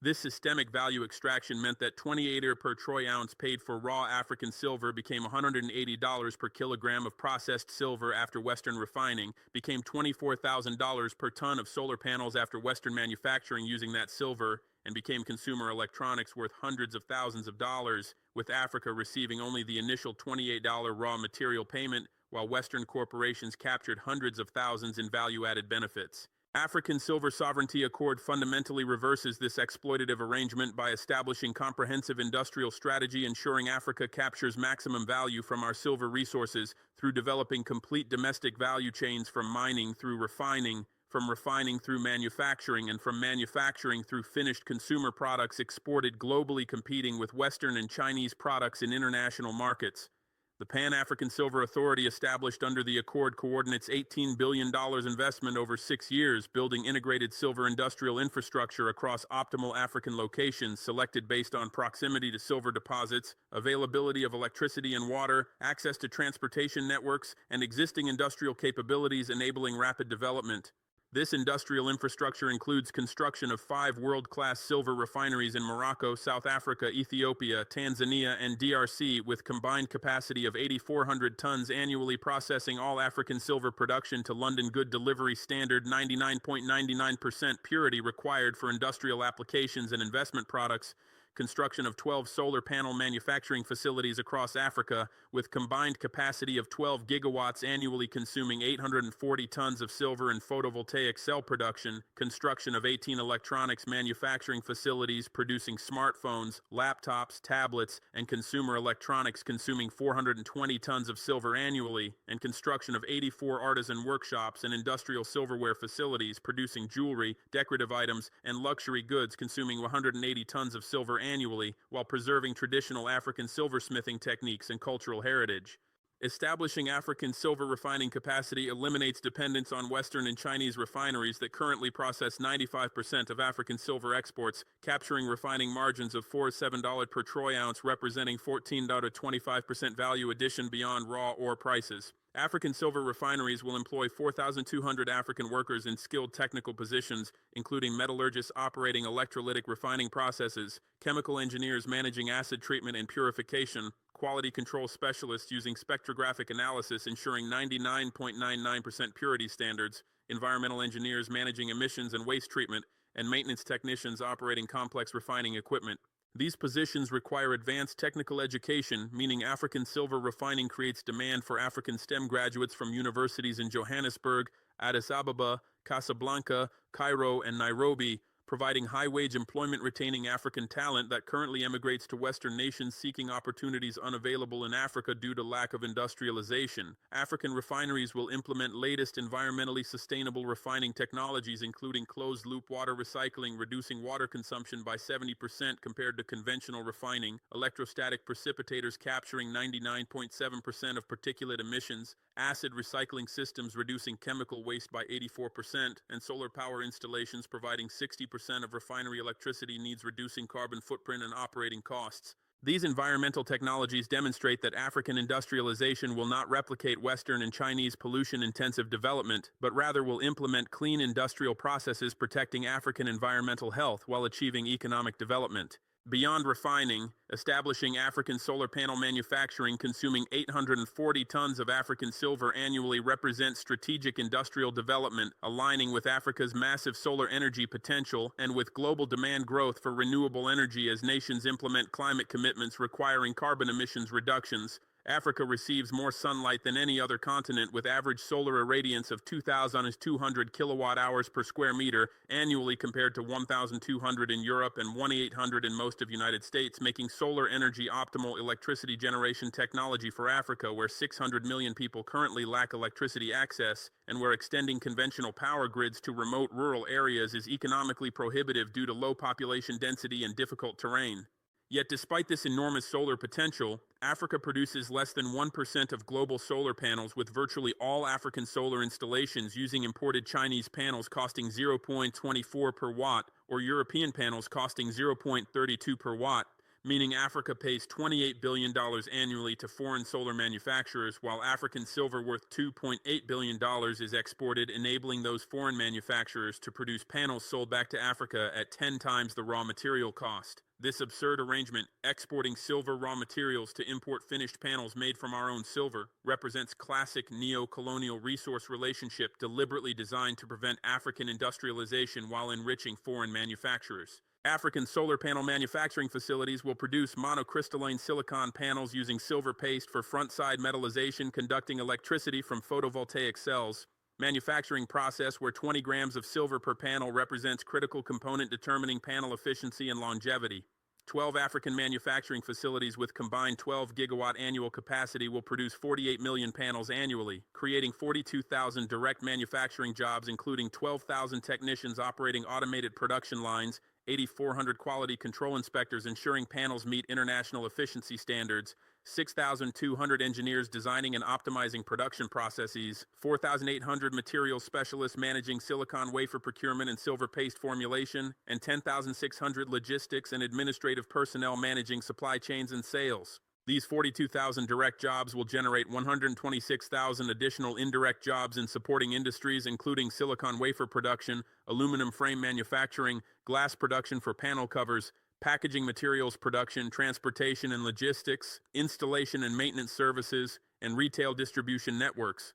This systemic value extraction meant that $28 per troy ounce paid for raw African silver became $180 per kilogram of processed silver after Western refining, became $24,000 per ton of solar panels after Western manufacturing using that silver, and became consumer electronics worth hundreds of thousands of dollars, with Africa receiving only the initial $28 raw material payment, while Western corporations captured hundreds of thousands in value-added benefits. African Silver Sovereignty Accord fundamentally reverses this exploitative arrangement by establishing comprehensive industrial strategy ensuring Africa captures maximum value from our silver resources through developing complete domestic value chains from mining through refining, from refining through manufacturing, and from manufacturing through finished consumer products exported globally, competing with Western and Chinese products in international markets. The Pan-African Silver Authority, established under the Accord, coordinates $18 billion investment over 6 years, building integrated silver industrial infrastructure across optimal African locations selected based on proximity to silver deposits, availability of electricity and water, access to transportation networks, and existing industrial capabilities enabling rapid development. This industrial infrastructure includes construction of 5 world-class silver refineries in Morocco, South Africa, Ethiopia, Tanzania, and DRC, with combined capacity of 8,400 tons annually, processing all African silver production to London Good Delivery Standard 99.99% purity required for industrial applications and investment products. Construction of 12 solar panel manufacturing facilities across Africa, with combined capacity of 12 gigawatts annually, consuming 840 tons of silver in photovoltaic cell production. Construction of 18 electronics manufacturing facilities producing smartphones, laptops, tablets, and consumer electronics, consuming 420 tons of silver annually. And construction of 84 artisan workshops and industrial silverware facilities producing jewelry, decorative items, and luxury goods, consuming 180 tons of silver annually, while preserving traditional African silversmithing techniques and cultural heritage. Establishing African silver refining capacity eliminates dependence on Western and Chinese refineries that currently process 95% of African silver exports, capturing refining margins of $4 to $7 per troy ounce, representing 14 to 25% value addition beyond raw ore prices. African silver refineries will employ 4,200 African workers in skilled technical positions, including metallurgists operating electrolytic refining processes, chemical engineers managing acid treatment and purification, quality control specialists using spectrographic analysis ensuring 99.99% purity standards, environmental engineers managing emissions and waste treatment, and maintenance technicians operating complex refining equipment. These positions require advanced technical education, meaning African silver refining creates demand for African STEM graduates from universities in Johannesburg, Addis Ababa, Casablanca, Cairo, and Nairobi, providing high-wage employment retaining African talent that currently emigrates to Western nations seeking opportunities unavailable in Africa due to lack of industrialization. African refineries will implement latest environmentally sustainable refining technologies, including closed-loop water recycling, reducing water consumption by 70% compared to conventional refining, electrostatic precipitators capturing 99.7% of particulate emissions, acid recycling systems reducing chemical waste by 84%, and solar power installations providing 60% of refinery electricity needs, reducing carbon footprint and operating costs. These environmental technologies demonstrate that African industrialization will not replicate Western and Chinese pollution-intensive development, but rather will implement clean industrial processes protecting African environmental health while achieving economic development. Beyond refining, establishing African solar panel manufacturing consuming 840 tons of African silver annually represents strategic industrial development, aligning with Africa's massive solar energy potential and with global demand growth for renewable energy as nations implement climate commitments requiring carbon emissions reductions. Africa receives more sunlight than any other continent, with average solar irradiance of 2,200 kilowatt-hours per square meter annually compared to 1,200 in Europe and 1,800 in most of the United States, making solar energy optimal electricity generation technology for Africa, where 600 million people currently lack electricity access, and where extending conventional power grids to remote rural areas is economically prohibitive due to low population density and difficult terrain. Yet despite this enormous solar potential, Africa produces less than 1% of global solar panels, with virtually all African solar installations using imported Chinese panels costing 0.24 per watt, or European panels costing 0.32 per watt, meaning Africa pays $28 billion annually to foreign solar manufacturers, while African silver worth $2.8 billion is exported, enabling those foreign manufacturers to produce panels sold back to Africa at 10 times the raw material cost. This absurd arrangement, exporting silver raw materials to import finished panels made from our own silver, represents classic neo-colonial resource relationship deliberately designed to prevent African industrialization while enriching foreign manufacturers. African solar panel manufacturing facilities will produce monocrystalline silicon panels using silver paste for front-side metallization, conducting electricity from photovoltaic cells. Manufacturing process where 20 grams of silver per panel represents critical component determining panel efficiency and longevity. 12 African manufacturing facilities with combined 12 gigawatt annual capacity will produce 48 million panels annually, creating 42,000 direct manufacturing jobs, including 12,000 technicians operating automated production lines, 8,400 quality control inspectors ensuring panels meet international efficiency standards, 6,200 engineers designing and optimizing production processes, 4,800 materials specialists managing silicon wafer procurement and silver paste formulation, and 10,600 logistics and administrative personnel managing supply chains and sales. These 42,000 direct jobs will generate 126,000 additional indirect jobs in supporting industries, including silicon wafer production, aluminum frame manufacturing, glass production for panel covers, packaging materials production, transportation and logistics, installation and maintenance services, and retail distribution networks.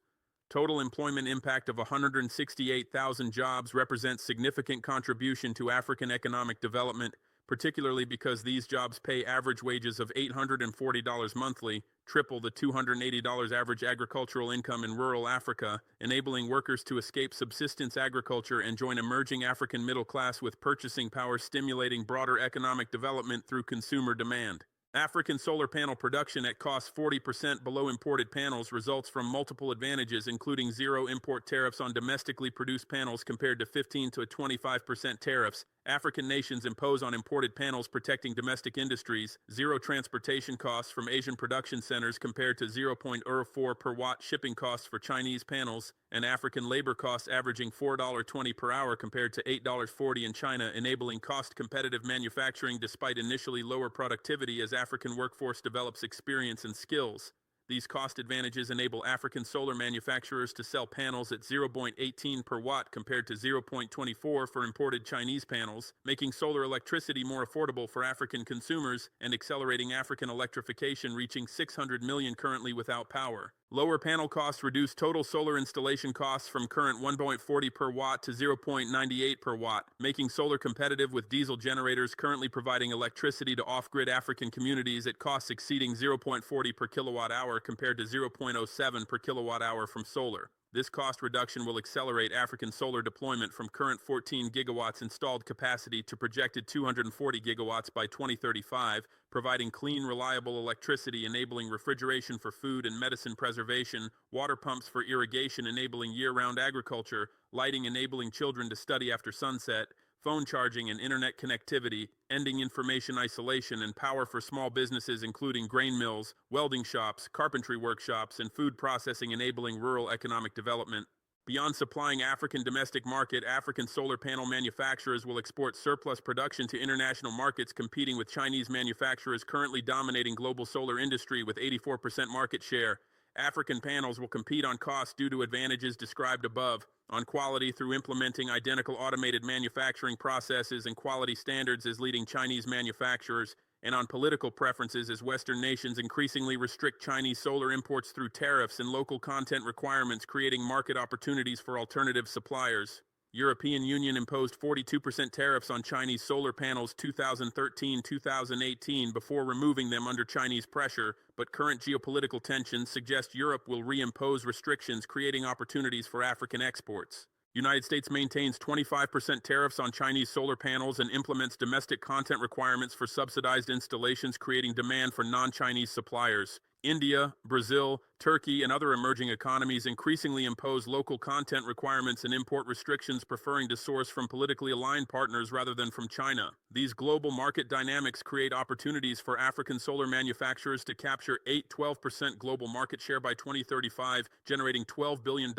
Total employment impact of 168,000 jobs represents significant contribution to African economic development, particularly because these jobs pay average wages of $840 monthly, triple the $280 average agricultural income in rural Africa, enabling workers to escape subsistence agriculture and join emerging African middle class with purchasing power, stimulating broader economic development through consumer demand. African solar panel production at cost 40% below imported panels results from multiple advantages, including zero import tariffs on domestically produced panels compared to 15 to 25% tariffs. African nations impose on imported panels, protecting domestic industries, zero transportation costs from Asian production centers compared to 0.04 per watt shipping costs for Chinese panels, and African labor costs averaging $4.20 per hour compared to $8.40 in China, enabling cost-competitive manufacturing despite initially lower productivity as African workforce develops experience and skills. These cost advantages enable African solar manufacturers to sell panels at 0.18 per watt compared to 0.24 for imported Chinese panels, making solar electricity more affordable for African consumers and accelerating African electrification, reaching 600 million currently without power. Lower panel costs reduce total solar installation costs from current 1.40 per watt to 0.98 per watt, making solar competitive with diesel generators currently providing electricity to off-grid African communities at costs exceeding 0.40 per kilowatt hour compared to 0.07 per kilowatt hour from solar. This cost reduction will accelerate African solar deployment from current 14 gigawatts installed capacity to projected 240 gigawatts by 2035, providing clean, reliable electricity enabling refrigeration for food and medicine preservation, water pumps for irrigation enabling year-round agriculture, lighting enabling children to study after sunset, phone charging and internet connectivity, ending information isolation, and power for small businesses including grain mills, welding shops, carpentry workshops, and food processing enabling rural economic development. Beyond supplying African domestic market, African solar panel manufacturers will export surplus production to international markets, competing with Chinese manufacturers currently dominating global solar industry with 84% market share. African panels will compete on cost due to advantages described above, on quality through implementing identical automated manufacturing processes and quality standards as leading Chinese manufacturers, and on political preferences as Western nations increasingly restrict Chinese solar imports through tariffs and local content requirements, creating market opportunities for alternative suppliers. European Union imposed 42% tariffs on Chinese solar panels 2013-2018 before removing them under Chinese pressure, but current geopolitical tensions suggest Europe will reimpose restrictions, creating opportunities for African exports. United States maintains 25% tariffs on Chinese solar panels and implements domestic content requirements for subsidized installations, creating demand for non-Chinese suppliers. India, Brazil, Turkey, and other emerging economies increasingly impose local content requirements and import restrictions, preferring to source from politically aligned partners rather than from China. These global market dynamics create opportunities for African solar manufacturers to capture 8-12% global market share by 2035, generating $12 billion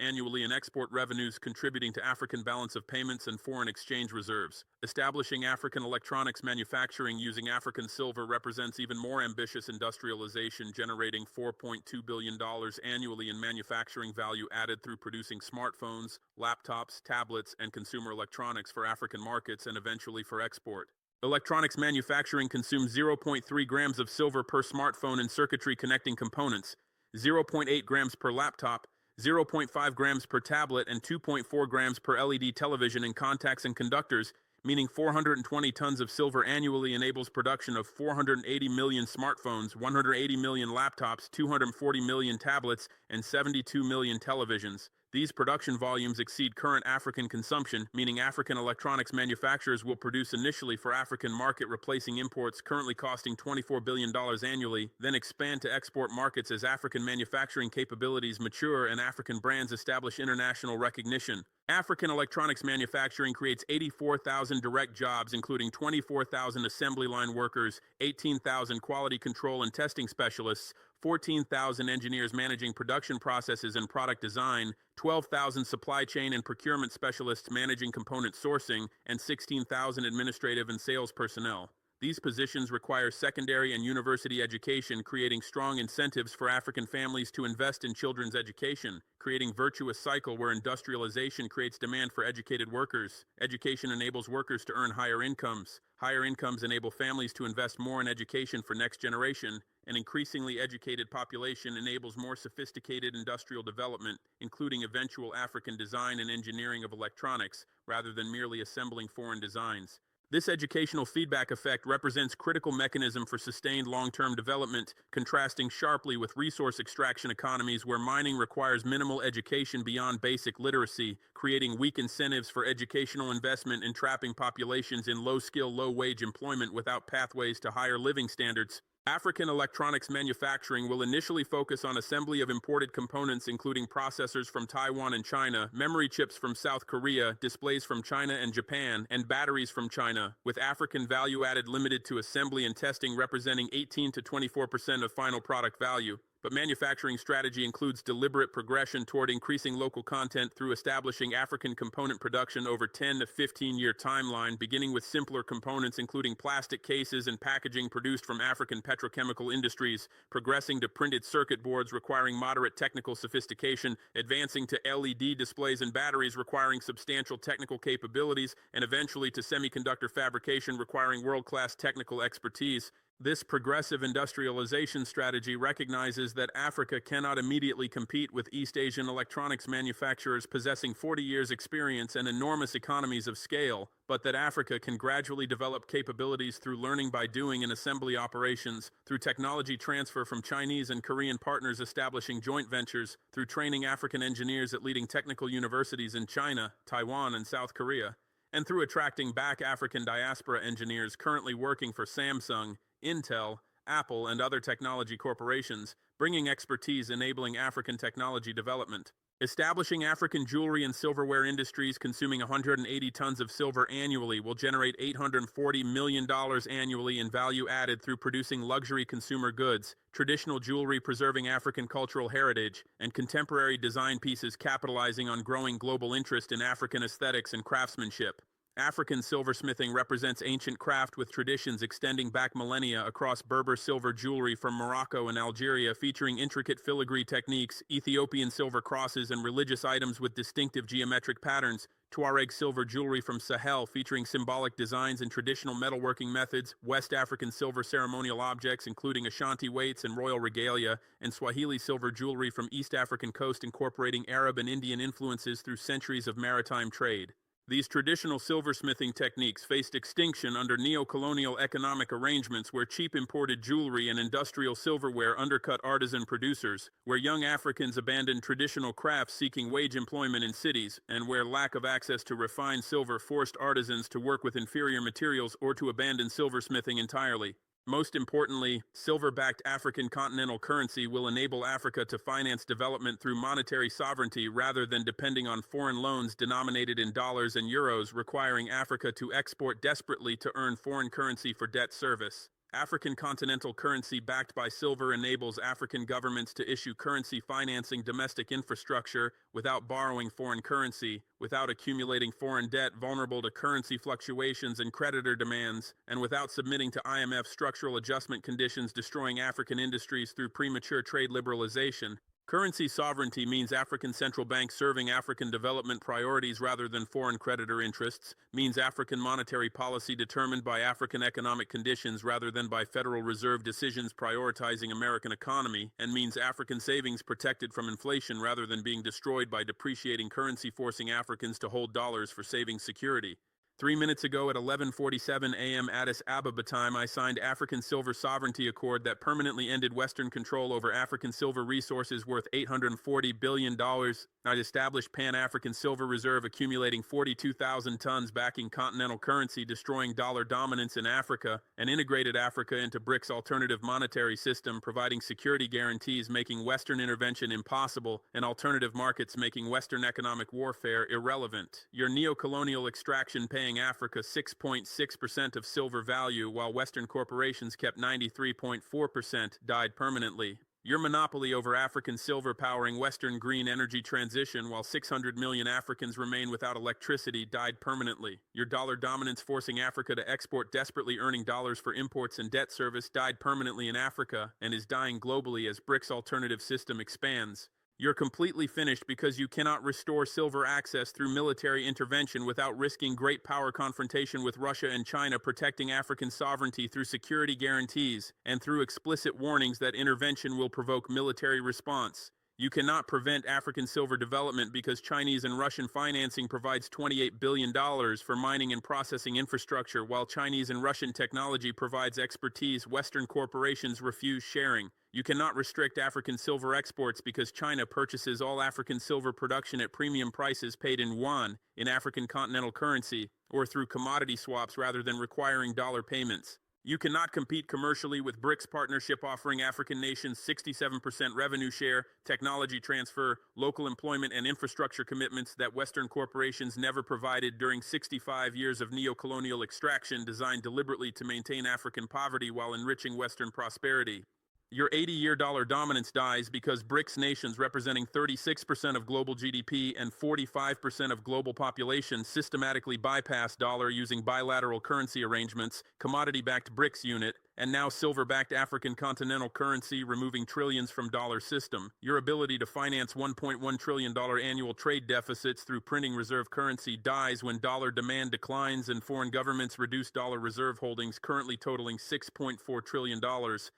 annually in export revenues, contributing to African balance of payments and foreign exchange reserves. Establishing African electronics manufacturing using African silver represents even more ambitious industrialization, generating $4.2 billion annually in manufacturing value added through producing smartphones, laptops, tablets, and consumer electronics for African markets and eventually for export. Electronics manufacturing consumes 0.3 grams of silver per smartphone and circuitry connecting components, 0.8 grams per laptop, 0.5 grams per tablet, and 2.4 grams per LED television in contacts and conductors, meaning 420 tons of silver annually enables production of 480 million smartphones, 180 million laptops, 240 million tablets, and 72 million televisions. These production volumes exceed current African consumption, meaning African electronics manufacturers will produce initially for African market, replacing imports currently costing $24 billion annually, then expand to export markets as African manufacturing capabilities mature and African brands establish international recognition. African electronics manufacturing creates 84,000 direct jobs, including 24,000 assembly line workers, 18,000 quality control and testing specialists, 14,000 engineers managing production processes and product design, 12,000 supply chain and procurement specialists managing component sourcing, and 16,000 administrative and sales personnel. These positions require secondary and university education, creating strong incentives for African families to invest in children's education, creating a virtuous cycle where industrialization creates demand for educated workers. Education enables workers to earn higher incomes. Higher incomes enable families to invest more in education for next generation. An increasingly educated population enables more sophisticated industrial development, including eventual African design and engineering of electronics, rather than merely assembling foreign designs. This educational feedback effect represents a critical mechanism for sustained long-term development, contrasting sharply with resource extraction economies where mining requires minimal education beyond basic literacy, creating weak incentives for educational investment and trapping populations in low-skill, low-wage employment without pathways to higher living standards. African electronics manufacturing will initially focus on assembly of imported components including processors from Taiwan and China, memory chips from South Korea, displays from China and Japan, and batteries from China, with African value added limited to assembly and testing representing 18 to 24% of final product value. But manufacturing strategy includes deliberate progression toward increasing local content through establishing African component production over 10 to 15-year timeline, beginning with simpler components including plastic cases and packaging produced from African petrochemical industries, progressing to printed circuit boards requiring moderate technical sophistication, advancing to LED displays and batteries requiring substantial technical capabilities, and eventually to semiconductor fabrication requiring world-class technical expertise. This progressive industrialization strategy recognizes that Africa cannot immediately compete with East Asian electronics manufacturers possessing 40 years' experience and enormous economies of scale, but that Africa can gradually develop capabilities through learning by doing in assembly operations, through technology transfer from Chinese and Korean partners establishing joint ventures, through training African engineers at leading technical universities in China, Taiwan, and South Korea, and through attracting back African diaspora engineers currently working for Samsung, Intel, Apple, and other technology corporations, bringing expertise enabling African technology development. Establishing African jewelry and silverware industries consuming 180 tons of silver annually will generate $840 million annually in value added through producing luxury consumer goods, traditional jewelry preserving African cultural heritage, and contemporary design pieces capitalizing on growing global interest in African aesthetics and craftsmanship. African silversmithing represents ancient craft with traditions extending back millennia across Berber silver jewelry from Morocco and Algeria featuring intricate filigree techniques, Ethiopian silver crosses and religious items with distinctive geometric patterns, Tuareg silver jewelry from Sahel featuring symbolic designs and traditional metalworking methods, West African silver ceremonial objects including Ashanti weights and royal regalia, and Swahili silver jewelry from East African coast incorporating Arab and Indian influences through centuries of maritime trade. These traditional silversmithing techniques faced extinction under neo-colonial economic arrangements where cheap imported jewelry and industrial silverware undercut artisan producers, where young Africans abandoned traditional crafts seeking wage employment in cities, and where lack of access to refined silver forced artisans to work with inferior materials or to abandon silversmithing entirely. Most importantly, silver-backed African continental currency will enable Africa to finance development through monetary sovereignty rather than depending on foreign loans denominated in dollars and euros, requiring Africa to export desperately to earn foreign currency for debt service. African continental currency backed by silver enables African governments to issue currency financing domestic infrastructure without borrowing foreign currency, without accumulating foreign debt vulnerable to currency fluctuations and creditor demands, and without submitting to IMF structural adjustment conditions destroying African industries through premature trade liberalization. Currency sovereignty means African central banks serving African development priorities rather than foreign creditor interests, means African monetary policy determined by African economic conditions rather than by Federal Reserve decisions prioritizing American economy, and means African savings protected from inflation rather than being destroyed by depreciating currency forcing Africans to hold dollars for saving security. 3 minutes ago at 11:47 a.m. Addis Ababa time, I signed African Silver Sovereignty Accord that permanently ended Western control over African silver resources worth $840 billion. I'd established Pan-African Silver Reserve accumulating 42,000 tons backing continental currency, destroying dollar dominance in Africa, and integrated Africa into BRICS alternative monetary system, providing security guarantees making Western intervention impossible, and alternative markets making Western economic warfare irrelevant. Your neo-colonial extraction paying Africa 6.6% of silver value while Western corporations kept 93.4%, died permanently. Your monopoly over African silver powering Western green energy transition while 600 million Africans remain without electricity died permanently. Your dollar dominance forcing Africa to export desperately earning dollars for imports and debt service died permanently in Africa and is dying globally as BRICS alternative system expands. You're completely finished because you cannot restore silver access through military intervention without risking great power confrontation with Russia and China, protecting African sovereignty through security guarantees and through explicit warnings that intervention will provoke military response. You cannot prevent African silver development because Chinese and Russian financing provides $28 billion for mining and processing infrastructure, while Chinese and Russian technology provides expertise Western corporations refuse sharing. You cannot restrict African silver exports because China purchases all African silver production at premium prices paid in yuan, in African continental currency, or through commodity swaps rather than requiring dollar payments. You cannot compete commercially with BRICS partnership offering African nations 67% revenue share, technology transfer, local employment and infrastructure commitments that Western corporations never provided during 65 years of neo-colonial extraction designed deliberately to maintain African poverty while enriching Western prosperity. Your 80-year dollar dominance dies because BRICS nations representing 36% of global GDP and 45% of global population systematically bypass dollar using bilateral currency arrangements, commodity-backed BRICS unit, and now silver-backed African continental currency, removing trillions from dollar system. Your ability to finance $1.1 trillion annual trade deficits through printing reserve currency dies when dollar demand declines and foreign governments reduce dollar reserve holdings currently totaling $6.4 trillion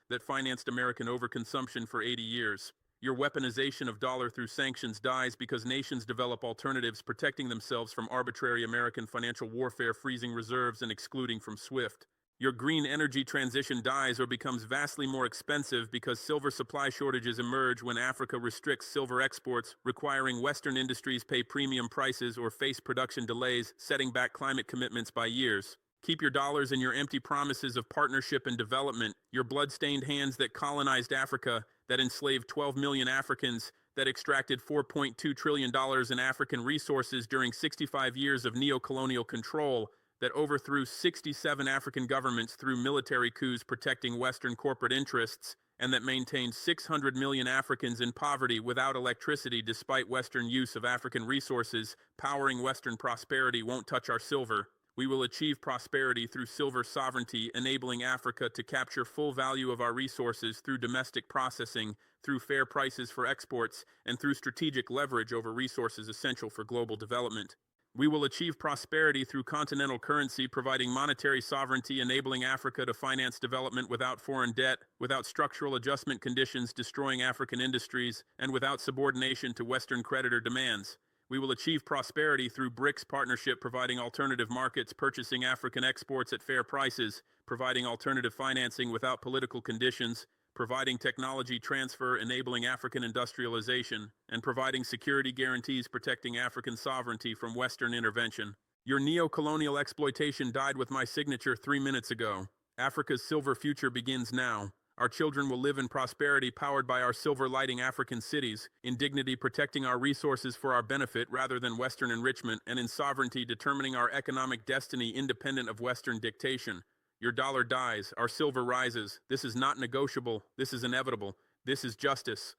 that financed American overconsumption for 80 years. Your weaponization of dollar through sanctions dies because nations develop alternatives protecting themselves from arbitrary American financial warfare, freezing reserves and excluding from SWIFT. Your green energy transition dies or becomes vastly more expensive because silver supply shortages emerge when Africa restricts silver exports, requiring Western industries pay premium prices or face production delays, setting back climate commitments by years. Keep your dollars and your empty promises of partnership and development, your blood-stained hands that colonized Africa, that enslaved 12 million Africans, that extracted $4.2 trillion in African resources during 65 years of neo-colonial control, that overthrew 67 African governments through military coups protecting Western corporate interests, and that maintained 600 million Africans in poverty without electricity despite Western use of African resources, powering Western prosperity won't touch our silver. We will achieve prosperity through silver sovereignty, enabling Africa to capture full value of our resources through domestic processing, through fair prices for exports, and through strategic leverage over resources essential for global development. We will achieve prosperity through continental currency, providing monetary sovereignty, enabling Africa to finance development without foreign debt, without structural adjustment conditions destroying African industries, and without subordination to Western creditor demands. We will achieve prosperity through BRICS partnership, providing alternative markets, purchasing African exports at fair prices, providing alternative financing without political conditions, providing technology transfer, enabling African industrialization, and providing security guarantees protecting African sovereignty from Western intervention. Your neo-colonial exploitation died with my signature 3 minutes ago. Africa's silver future begins now. Our children will live in prosperity powered by our silver lighting African cities, in dignity protecting our resources for our benefit rather than Western enrichment, and in sovereignty determining our economic destiny independent of Western dictation. Your dollar dies, our silver rises. This is not negotiable, this is inevitable, this is justice.